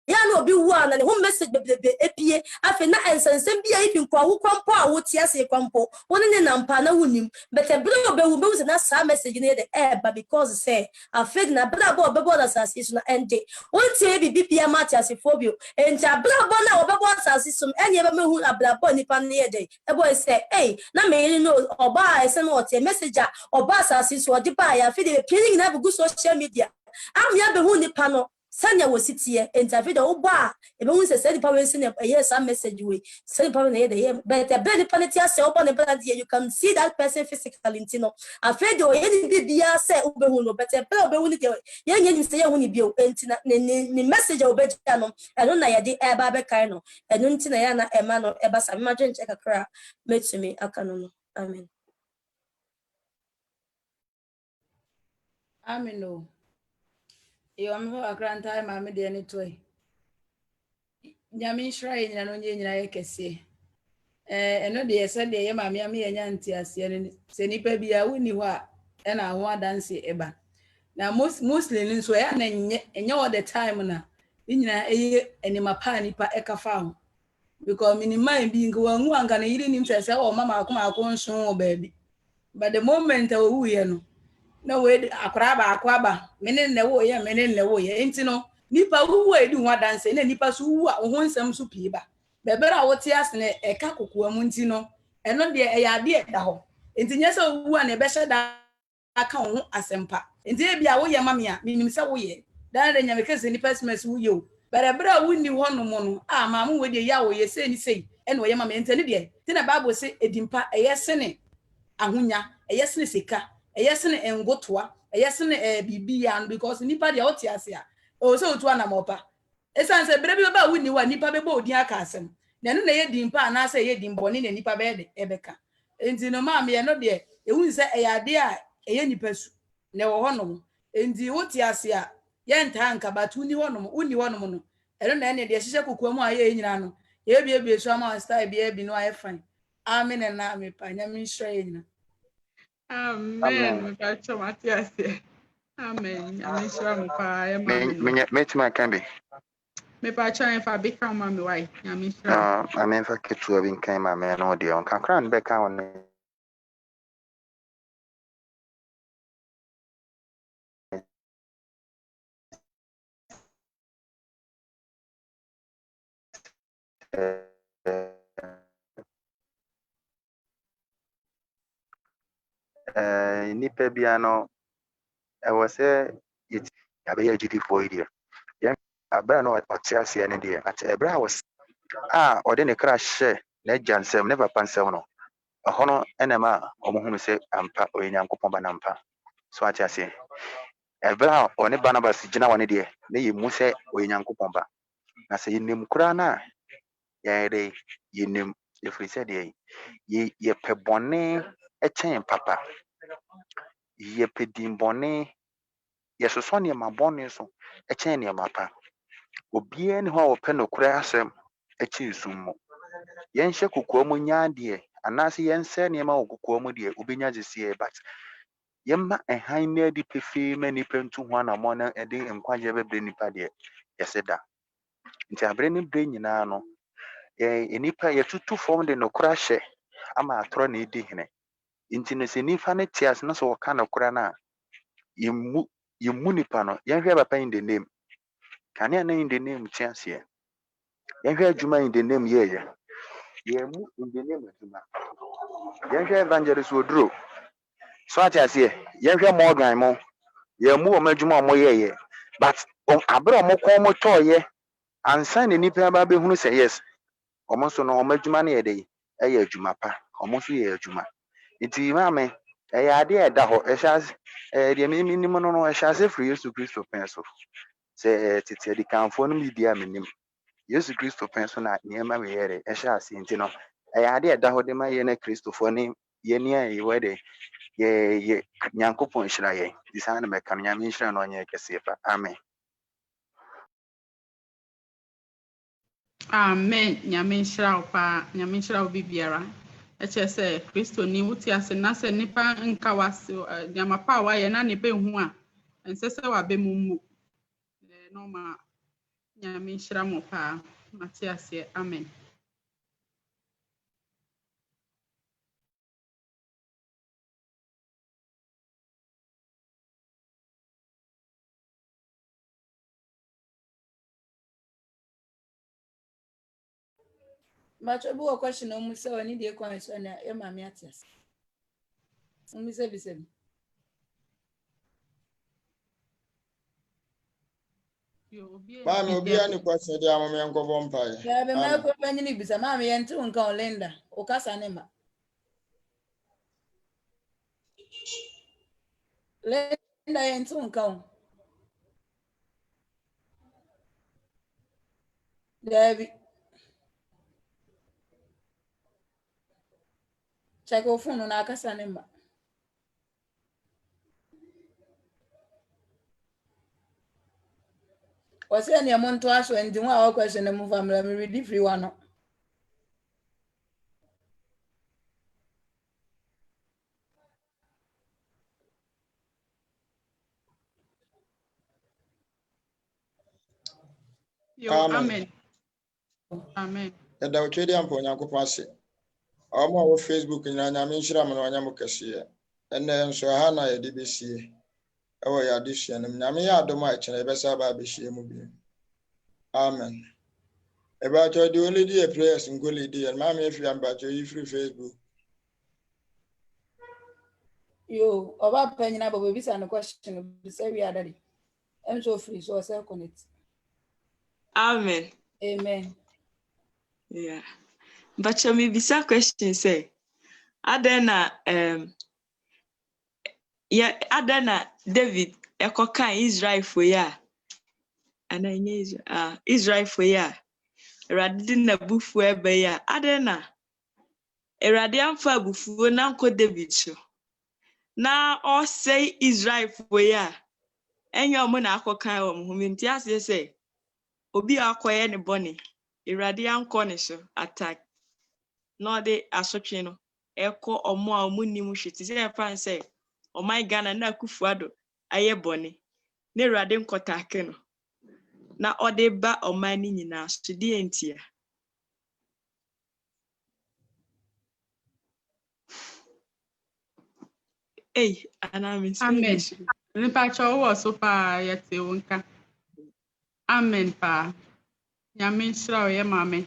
ya no obi wu ana ne ho message bebrebe epie afi na ensensem bia ifi kwa wo kwampo a wo tie ase kwampo woni ne nampa na wunim but bra obewu be wu na sa message ne de ba because say afi na bra ba obebo na asasi so na ende wontie bibia mati ase phobia enta bra ba na obebo asasi so enye ba mehu abra ba nipa ne de ebo say na me no oba ese no tie message oba asasi so odi ba ya afi de pinning na bugu social media am ya be hu nipa no Sanya was it here, and David Oba, a woman says, any power in a yes, some message way, send power in the but a better penalty as open a you can see that person physically, you know. I fed you any BBA say Ubehuno, but a better when you say when you build the message of Betano, I don't know the air barbecano, and Nuntinayana, a man or Ebas, imagine check a crack, made to me, I can. Amen. Amen. No. You am a grand time, I'm the any toy. Yamin shrine and only in I can see. And no, dear, said the mammy, and Yantias, and Senipa be a winnie what, and I want dance eba. Now, most Muslims were and you all the time now. In any mapani pa eka found. Because minimum being one can eat himself, oh, mamma, come out, soon, baby. But the moment we know. No way akwaba menen na wo ye menen na wo ye enti no nipa wo edu ho dance na nipa so wu a ho nsam so pii ba bebere a wote ase na eka kokoa mu enti no eno de e ya de da ho enti nyesa wu a na be hye da aka ho asempa enti e bia wo ye mame a minim se wo ye dan de nyame kese nipa smes wo ye o bebere a wonni ho no mo no a ma mo we de ya wo ye se ni sei ene wo ye mame enti ne de ti na bible se edimpa eye sene ahonya eye sene sika yes ne engotoa yes ne bibia because nipa dia oti ase a o so otu ana mopa esan se bere bi ba wuni wa nipa be ba odin aka asem na no na ye dimpa na se ye dimboni na nipa be de ebeka enti no ma me no de ehun se eyade a eye nipa su na wo hono enti oti ase a ye nta nka batu ni hono uni hono no eno na ene de hihye kokua mu aye nyina no ye bie so ama style bie bi no aye fine amen na me pa nya me hye nyina. Amen. Pacho Matias. Amen. I'm sure I'm fine. Me can be. Me pacho if I become my wife. I'm sure. I mean, for kids who have been came, my man, oh dear, on can back on. Nipa biano, I was a it's a very GT for you. Yeah, I better know what Chelsea any day. At a bra was or then a crash, Nejan Sam never pansemono. A honor enema, or whom say, Ampa or Yankopomba Nampa. So I just say, a bra or ne Barnabas Jina one idea, nay, Muse or Yankopomba. I say, Nim Kurana, yeah, they, you name, if we said, ye pebone, a chain papa. Ye pedimbone, yes, so near my bonnet, so a chain near my pa. Obien ho peno crasem, a chisum. Yen shakukomu nyandia, and Nasi yen sen yama okukomu dear, Ubinya see, but Yemma and high near the pefe many pen to one a morning a day and quite ever brainy paddy. Yes, said that. Into a brainy brain, no. Ye, nipa ye two formed in no crash. I'm a throne digne. Intimacy ni fanny tears no so kind of crana. You munipano, young have a pain in the name. Can you name the name chance here? Young have Juma in the name ye. Ye in the name of Juma. Young evangelist will draw. So I say, young more grimo. Ye move a Juma more ye. But on Abra more common toy, and sign the nipper baby who say yes. Almost no Jumani a day, a year Jumapa, almost a year Juma. It's mammy, a idea that ho, shas, the minimum no, a shas free use to Christo pencil. Say, it's the camphone media minim. Use to Christo pencil near my area, a shas in Tino. A idea that ho de my yene Christopher name, yenia, where they, ye, Yanko Ponshraye, design a mechanic mission on your casepa. Amen. Amen. Nyame nhyira wo pa, nyame nhyira wo bibiara. Eche se Kristo ni wuti ase na se nipa nka wase nyama pa wa ye na ne be hu a ense se wa be mumu. No ma nyame nhyira mo pa. Mate ase. Amen. But a book question on so any day question, Emma Miatis. Mami obi ani question dia mo me enkobo mpae. Yeah, be ma ko panyi bisa ma me yente nka Linda. O kasa ne ma. Linda yente nka o. Dabi. Check o phone na kasa ne ma. What's any amount to us when doing our question and move family ready free one. Amen. Amen. Da otwedi ampo Nyankopon ase. Omo wo Facebook nyina nyame nhira mo na onyam kese. Enne nso ha na ye de besie. Ewo ya de hye nem nyame ya adom a kire ebesa ba behie mu bi. Amen. Eba to di only di prayers ngoli di and mama if you am ba to you free Facebook. Yo, oba penny na bobo bisa no question be say we are daddy. I'm so free so I connect. Amen. Amen. Yeah. But me bisa question say Adena yeah Adena David ekokan Israel for ya. Ana nye Israel for ya. Erade na bufu ebe ya. Adena Erade amfa bufu na nko David so. Na o say Israel for ya. Enyo mo na akokan o mo nti ase say obi akoye ne boni. Erade anko ne so attack. No de asotwe no eko omo a omu nim hweti se fan say o my Ghana na Kufuado aye boni ne Erade nkotake no na ode ba o man ni nyina so de entia. Amen. Nipa chowo so pa yete wonka. Amen pa. Nyame nhyira ye mame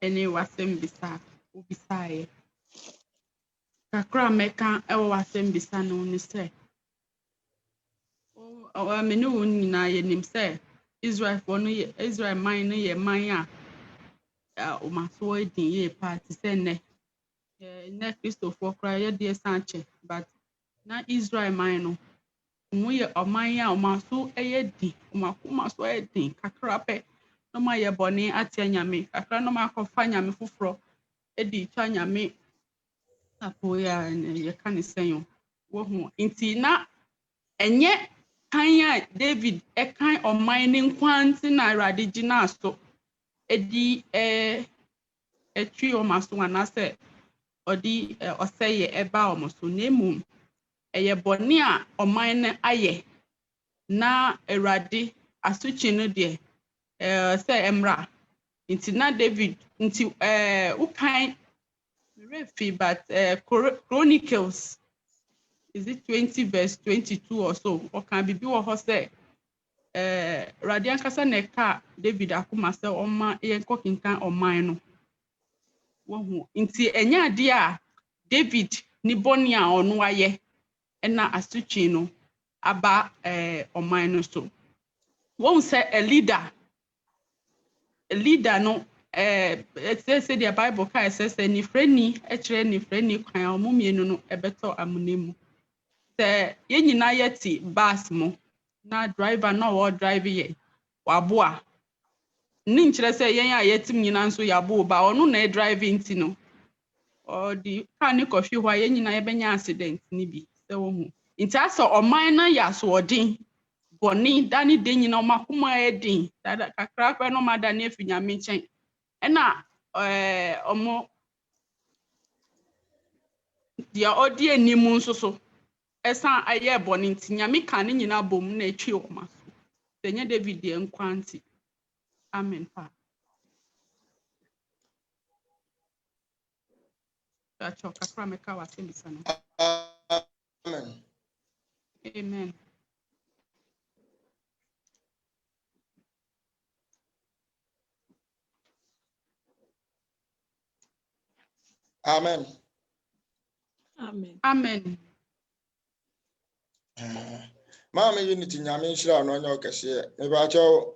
ene wasem bisa obisaye. Kakra meka ewo wasem bisa no ni se. O me no nyina ye nim se Israel for no Israel man no ye man a o maso edin ye party se ne. Ne Christopher kra ye de sanche but na Israel man no mo ye oman a o maso eyedi o makoma so edin kakra pe no ma ye boni atia nyame kakra no ma kofa nyame foforo edi twa nyame apo ya ye kan senyo wo hu nti na enye kan ya David kan oman ni nkwanti na Erade gina so edi etwi o maso anase odi oseye eba o maso nemu eye boni a oman ne aye na Erade asuchi no de say emra nti na David nti ukan refi but Chronicles is it 20 verse 22 or so or can be wo ho say Erade ankasa na ka David akoma say oma ye nkokinkan oman no wo hu nti enya ade a David ni boni a ono aye na asuchi no aba oman no so wo say a leader no it says the Bible ka says ni freni e kire ni freni kwan omumienu no ebeto amunemu se ye nyina yeti bus mo na driver no wo drive ye waboa ni nkire se yen a yetim nyina nso yabo ba ono na driving ti no or the car ni kofi hwa ye nyina ye benya accident ni bi se wo hu nti aso oman na ya so odin boni dani de nyina o makoma edin dada kakra kwa no mada na afinyame nchen ena omo dia odi animu nso so esan aye boni nti nyame kan ni nyina bom na etwi o ma so senye David de nkwanti amen pa acho kakra meka wasembisa no Amen. amen Amen. Amen. amen Mama unity nyame nhira no nya okese. Me ba cho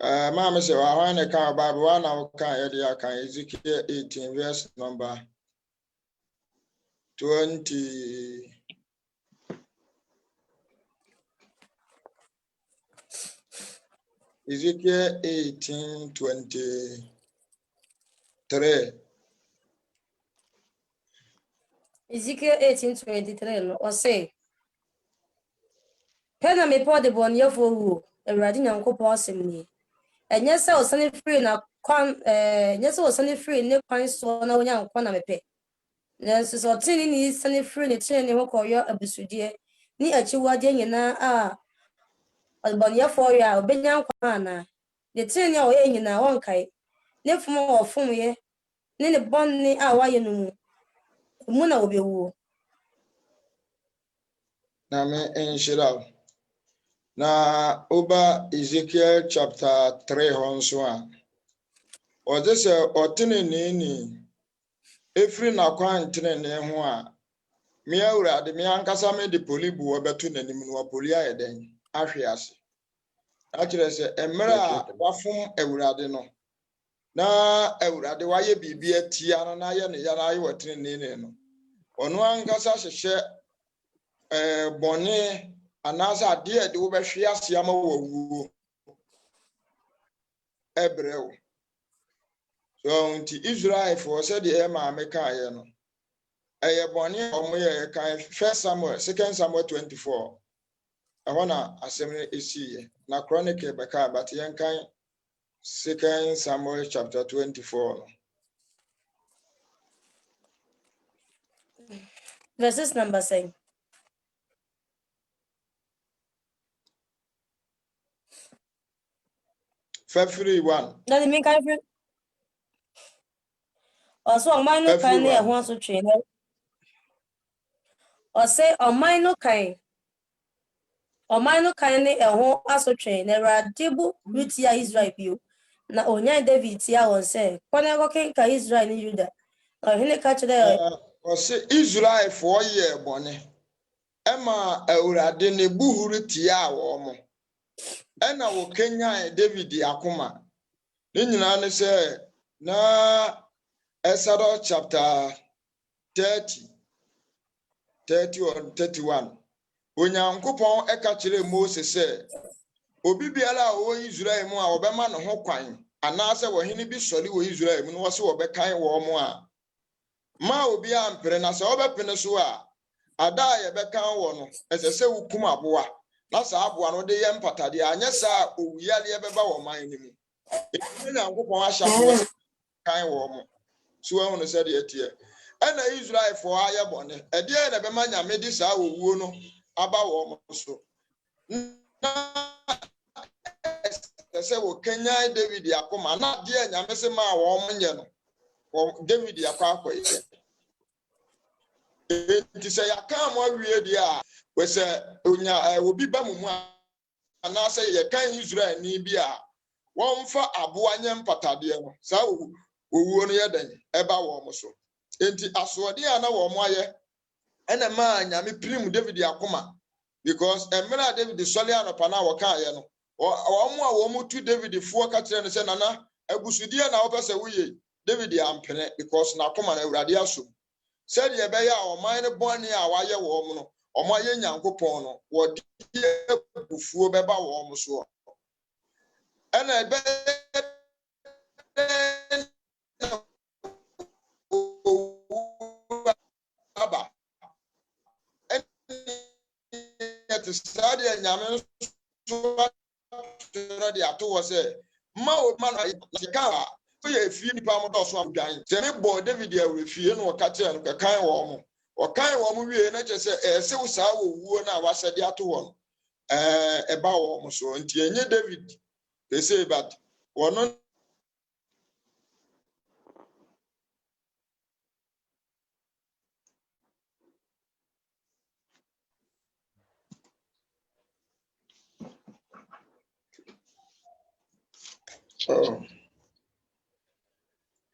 Mama say, I want to count Bible 1 hour. Can Ezekiel 18, verse number 20. Ezekiel 18:23. Ezekiel 18:23 or say, Pena me pour the bon year for who, a radin uncle possibly. And yes, I was sunny free na yes, I was sunny free, no pine so no young corner me pay. Yes, so tinny is sunny free, the chain who call your abisudia. Ni a chiwadian na bon year for ya, Benyan Kwana. The tin your in na one kite. Live more from ye. Nene bonny why you know. Muna will be woo. Na me enshira. Na Oba Ezekiel chapter 3 honso. Or this ni efri na kwan tenene ho a me awurade me ankasa me de polibu obeto nanim no poli ayeden ahwe ase. Akire se emra wafom awurade no. Na awurade waye bibia atia no na ye ne ya na aye watenene no. Ono ankasa hyehyɛ bɔne anasa ade de wo bɛhwe ase ama wawuo ebrew. So unti Israel for said the Emma Mekaye no. Eye bɔne omo ye kan 1 Samuel 2 Samuel 24. I wanna assembly isi na chronicle beka but yen kan 2 Samuel chapter 24. Verses number 7. February 1. That mean kind of also on mine no kind of one so train. Or say on mine no kind. On mine no kind of one also train. There are table with ya Israel you. Na onya David tia won say, "Kwana go ken ka Israel ni Judah." Or hene catch there. Or say Israel for year bɔne. Emma awurade ne buhuru tia wo mo. Ena wo Kenya David akoma. Ni nyina ne say na Exodus chapter 30 or 31. Onyankopɔn eka kire Moses say obi biara wo Israel mu a obema no ho kwan anaase wo hene bi sɔre wo Israel mu no wo se wo bekan wo mo a ma obi ampere na se obepene so a ada ye bekan wo no ese se wukum aboa na sa aboa no de ye mpatade anya sa owiyale beba wo man ni mu Onyankopɔn ahya wo kan wo mo so wo no se de etie ena Israel for aye bone e de na be ma nyame di sa owuo no aba wo mo so say wo Kenya David akoma na de nyame se ma wo mnye no David akwa ye enti say yakam awie de a we say onya obi ba mu ana say ye kan Israel ni bi a won fa aboa nye mpatade no sa owuo no ye den eba wo mo so enti asode ana wo mo aye ena ma nyame prim David akoma because emra David sole anopa na wo kan ye no omo a wo mutu David fuo ka kire ne se nana agusudie na wo pese wuye David ampene because na koma na awurade aso said ye be ya o man ne boni a waye wo mo no omo aye Nyankopɔn no wo die bufuo beba wo mo so ena be aba et study nyame so ready ato wo say ma o man ka so ye fie nipa mo do so abdan se me bo David ya we fie no ka kire no kan wo mo o kan wo mo wie na che se se wo sa wo wuo na wa sede ato wo e ba wo mo so nti enye David they say but wono oh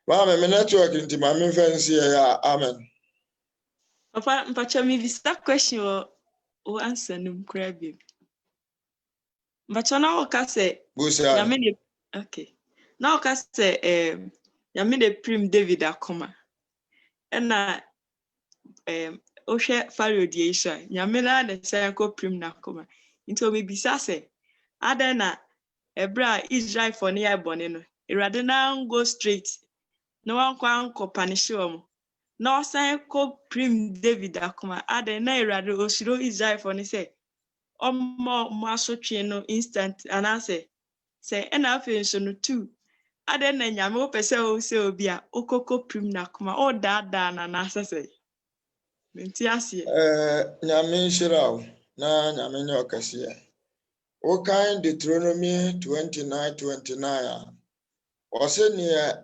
Mama, my network into my fancy. Amen. Papa, mpacha me that question or answer no crab. Mpacha na o ka say. Busa. Okay. Now ka say nyame de prim David akoma. Na ohwe Pharaoh die isha. Nyame na de say ko prim na akoma. Nti o bibisa say adan na ebra Israel for ne ya bone no. Irade na go straight. No one kwan ko punish omo. Na osan ko prim David akoma. Adan na irade osiro Israel for ne say omo asotwe no instant anase say na afi nso no too. Adan na nyame o pese o se obi a okoko prim na akoma. O da na na asese. Menti ase. Nyame nhyira wo na nyame ne okase. O kan Deuteronomy 29:29 o se ne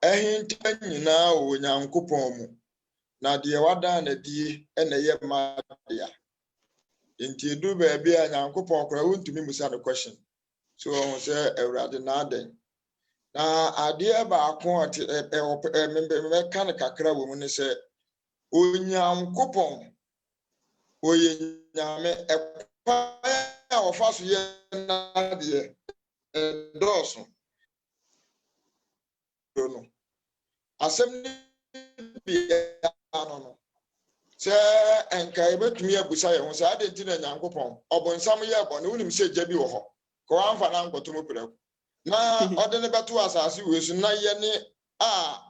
ehinta nyina wo Nyankopɔn mu na de wada na die na ye madia. Inti du ba bia Nyankopɔn kora wontumi musa no question. So on say Ewurade na aden. Na ade ba akon me kan kakra wo mu ne se Onyankopɔn oye nyame ekwa a ofaso ye na de doso no asem ni bia no se enka ebetumi abusa ye ho se ade nti na Nyankopɔn obonsam ye bo ne wonim se gya bi wo ho ko anfa na nkoto mo pere na ode ne beto asase wesu na ye ne a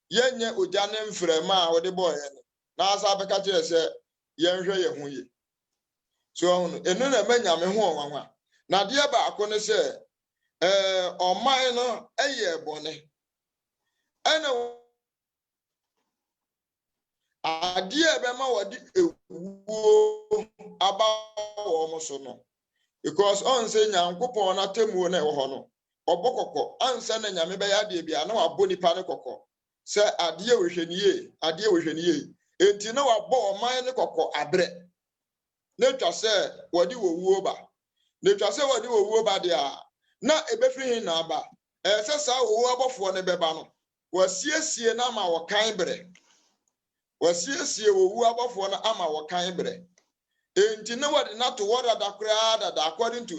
yenye ogya ne mfrema a wode bo ye na asa beka kire se yenhwe ye ho ye so enu na manyame ho onwanwa na de ba akọ ne se oman no eye bone ena ade ebe ma wodi ewu aba wo mo so no because on say Nyankopon na temu na e ho no obokoko ansa na nyame be ya de bia na wabo nipa ne kokko se ade wohweniye enti na wabo oman ne kokko abre na twa se wodi wowuo ba na twa se wodi wowuo ba de a na ebefiri hin na aba se sa wo abofo ne beba no wasiesie na ma wokan bre wasiesie wowu abofo na ama wokan bre enti na wodi na to wora da kra da according to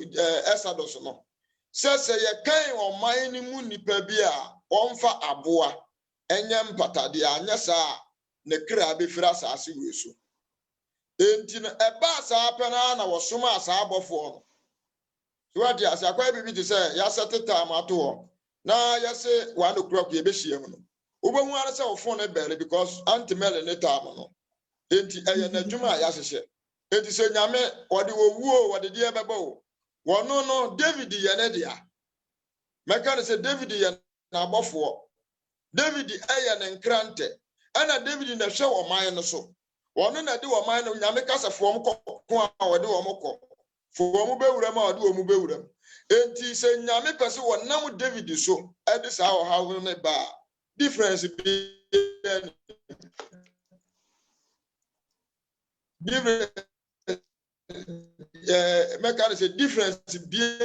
Exodus no se ye kan oman ni mu nipa bi a onfa aboa enye mpatade anya sa ne kra be fira asase weso enti na eba sa pena na wosoma asa abofo no so wadi asa akwa bibi ti se ya seteta amato na ya se wa no kura ku ye be hia mu no obohu ara se ofo ne bele because antimele ne tam no enti eye na dwuma ya hyehe enti se nyame wodi wowuo wodi de ebeba wo wono no David ye ne dia meka ne se David ye na abofo David eye ne nkrante ana David na hwe wo man no so wono na de wo man no nyame kasafo m ko a wodi wo mko fo wo bewura ma wodi wo bewura enti se nyame pese wonam David so edi sa wo ha ne ba difference be difference meka say difference be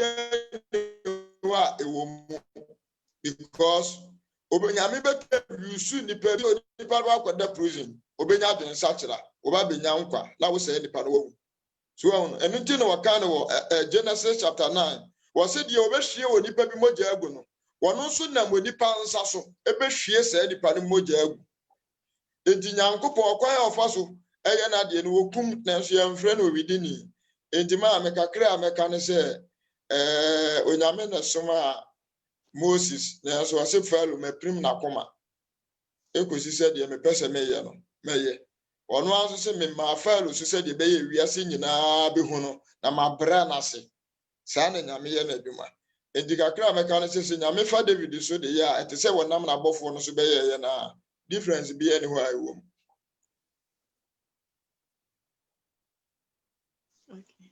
wa ewo because obenyame be yusu nipa do akwada prison obenya den sachira oba benya nkwa na wo say nipa no wo so enu ti no waka no Genesis chapter 9 wo se die obehwie wo nipa bi mogya agu no wono nso na mo nipa nsa so ebehwie say nipa no mogya agu enti Nyankopɔn kwan ofa so eye na de no wokum na nso yemfre no obidini enti ma mekakra meka ne se onyame na soma Moses na so ase Pharaoh meprim na koma ekosi se de me pese meye no meye ono anso se me ma Pharaoh so se de be ye wiase nyina be hu no na mabra na se sa na nyame ye na adwuma enti kakra meka ne se nyame fa David so de ya ete se wonam na bofo no so be ye na difference be any ho ayo Okay.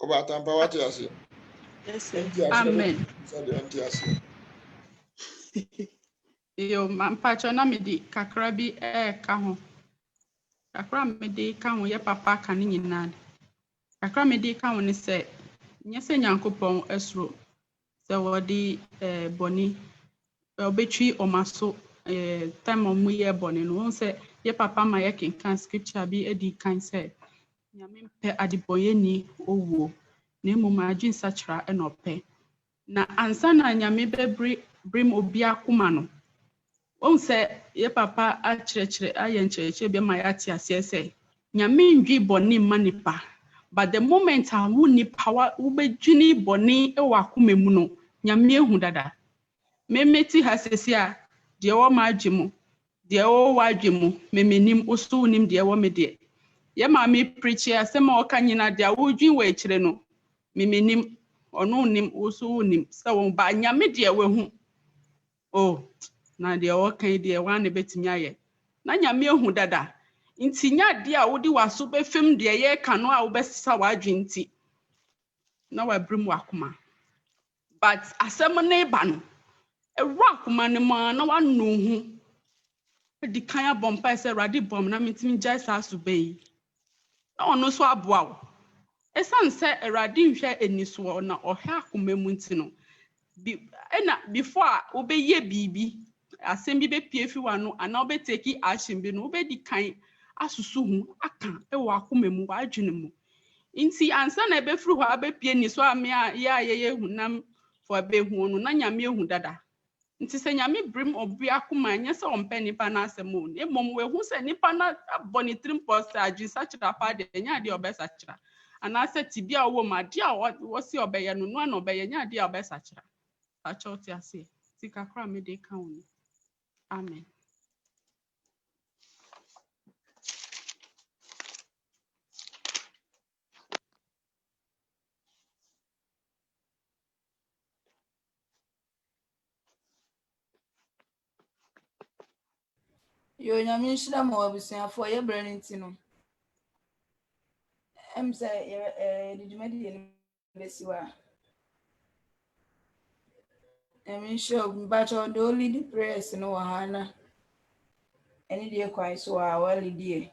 oba tampa wati ase Yes, sir. Amen. so de anti ase Yo mampacho na medi kakra bi ka ho. Kakra medi ka ho ye papa ka ne nyina. Kakra medi ka ho ne se nye se Nyankopɔn esro se wodi boni obetwi omaso time omu ye boni no won se ye papa ma ye kenkan scripture bi edi kan se nyame mpe adibɔyɛ ni owuo na emu ma adwin sachra enope na ansa na nyame bɛbrim obi akoma no onse ye papa akyerɛkyerɛ ayɛ nkyerɛkyerɛ bi ma yɛate aseɛ sɛ nyame ndwi bɔne ma nipa but the moment a wo nipa wo bɛdwini bɔne wɔ akoma mu no nyame ehu dada memeti ha sesi a deɛ wɔ ma agye mu deɛ wɔ wɔ agye mu memenim oso nim deɛ wɔ me deɛ ye ma me preach asɛm a ɔka nyina deɛ wodwin wɔ akyire no memenim ɔno nim oso nim sɛ wɔn ba nyame deɛ wahu oh na deɛ ɔka deɛ wan ne betumi ayɛ na nyame ehu dada nti nya deɛ a wodi waso bɛfem deɛ yɛ ka no a wobɛsesa wadwen nti na wabrim wakoma but asɛm ne ba no ɛwura akoma ne ma na wanu hu di kan abɔmpa sɛ radi bɔm na mentimi gya saa so bɛyi na ɔno so aboa wo ɛsan sɛ radi nhwɛ enisoɔ na ɔhwɛ akoma mu nti no ɛna before a wobɛyɛ bibi asɛm bi bɛpie fi wano ana wobɛteki action bi no wobɛdi kan asusu hu aka ɛwɔ akoma mu wadwene mu nti ansa na ɛbɛfiri hɔ abɛpie ni so a me a yɛ hunam fo abɛhu no na nyame ehu dada nti sɛ nyame brim obi akoma nyɛ sɛ ɔmpɛ nipa na asɛm o ne mmom wehu sɛ nipa na abɔ ne tirim pɔs agye sakyera pa de nya de ɔbɛsakyera ana sɛ tibia wɔ ma de a wɔsi ɔbɛyɛ no no na ɔbɛyɛ nya de a ɔbɛsakyera akyɛw te ase ti kakra me de ka wo amen. Yo nyame nhyira ma wabusuafo ye brɛ nti no em sɛ didwuma di yɛ besiwa nyame nhyira mbacho do lead prayers no wɔ ha na ɛne deɛ kwai so a wa lead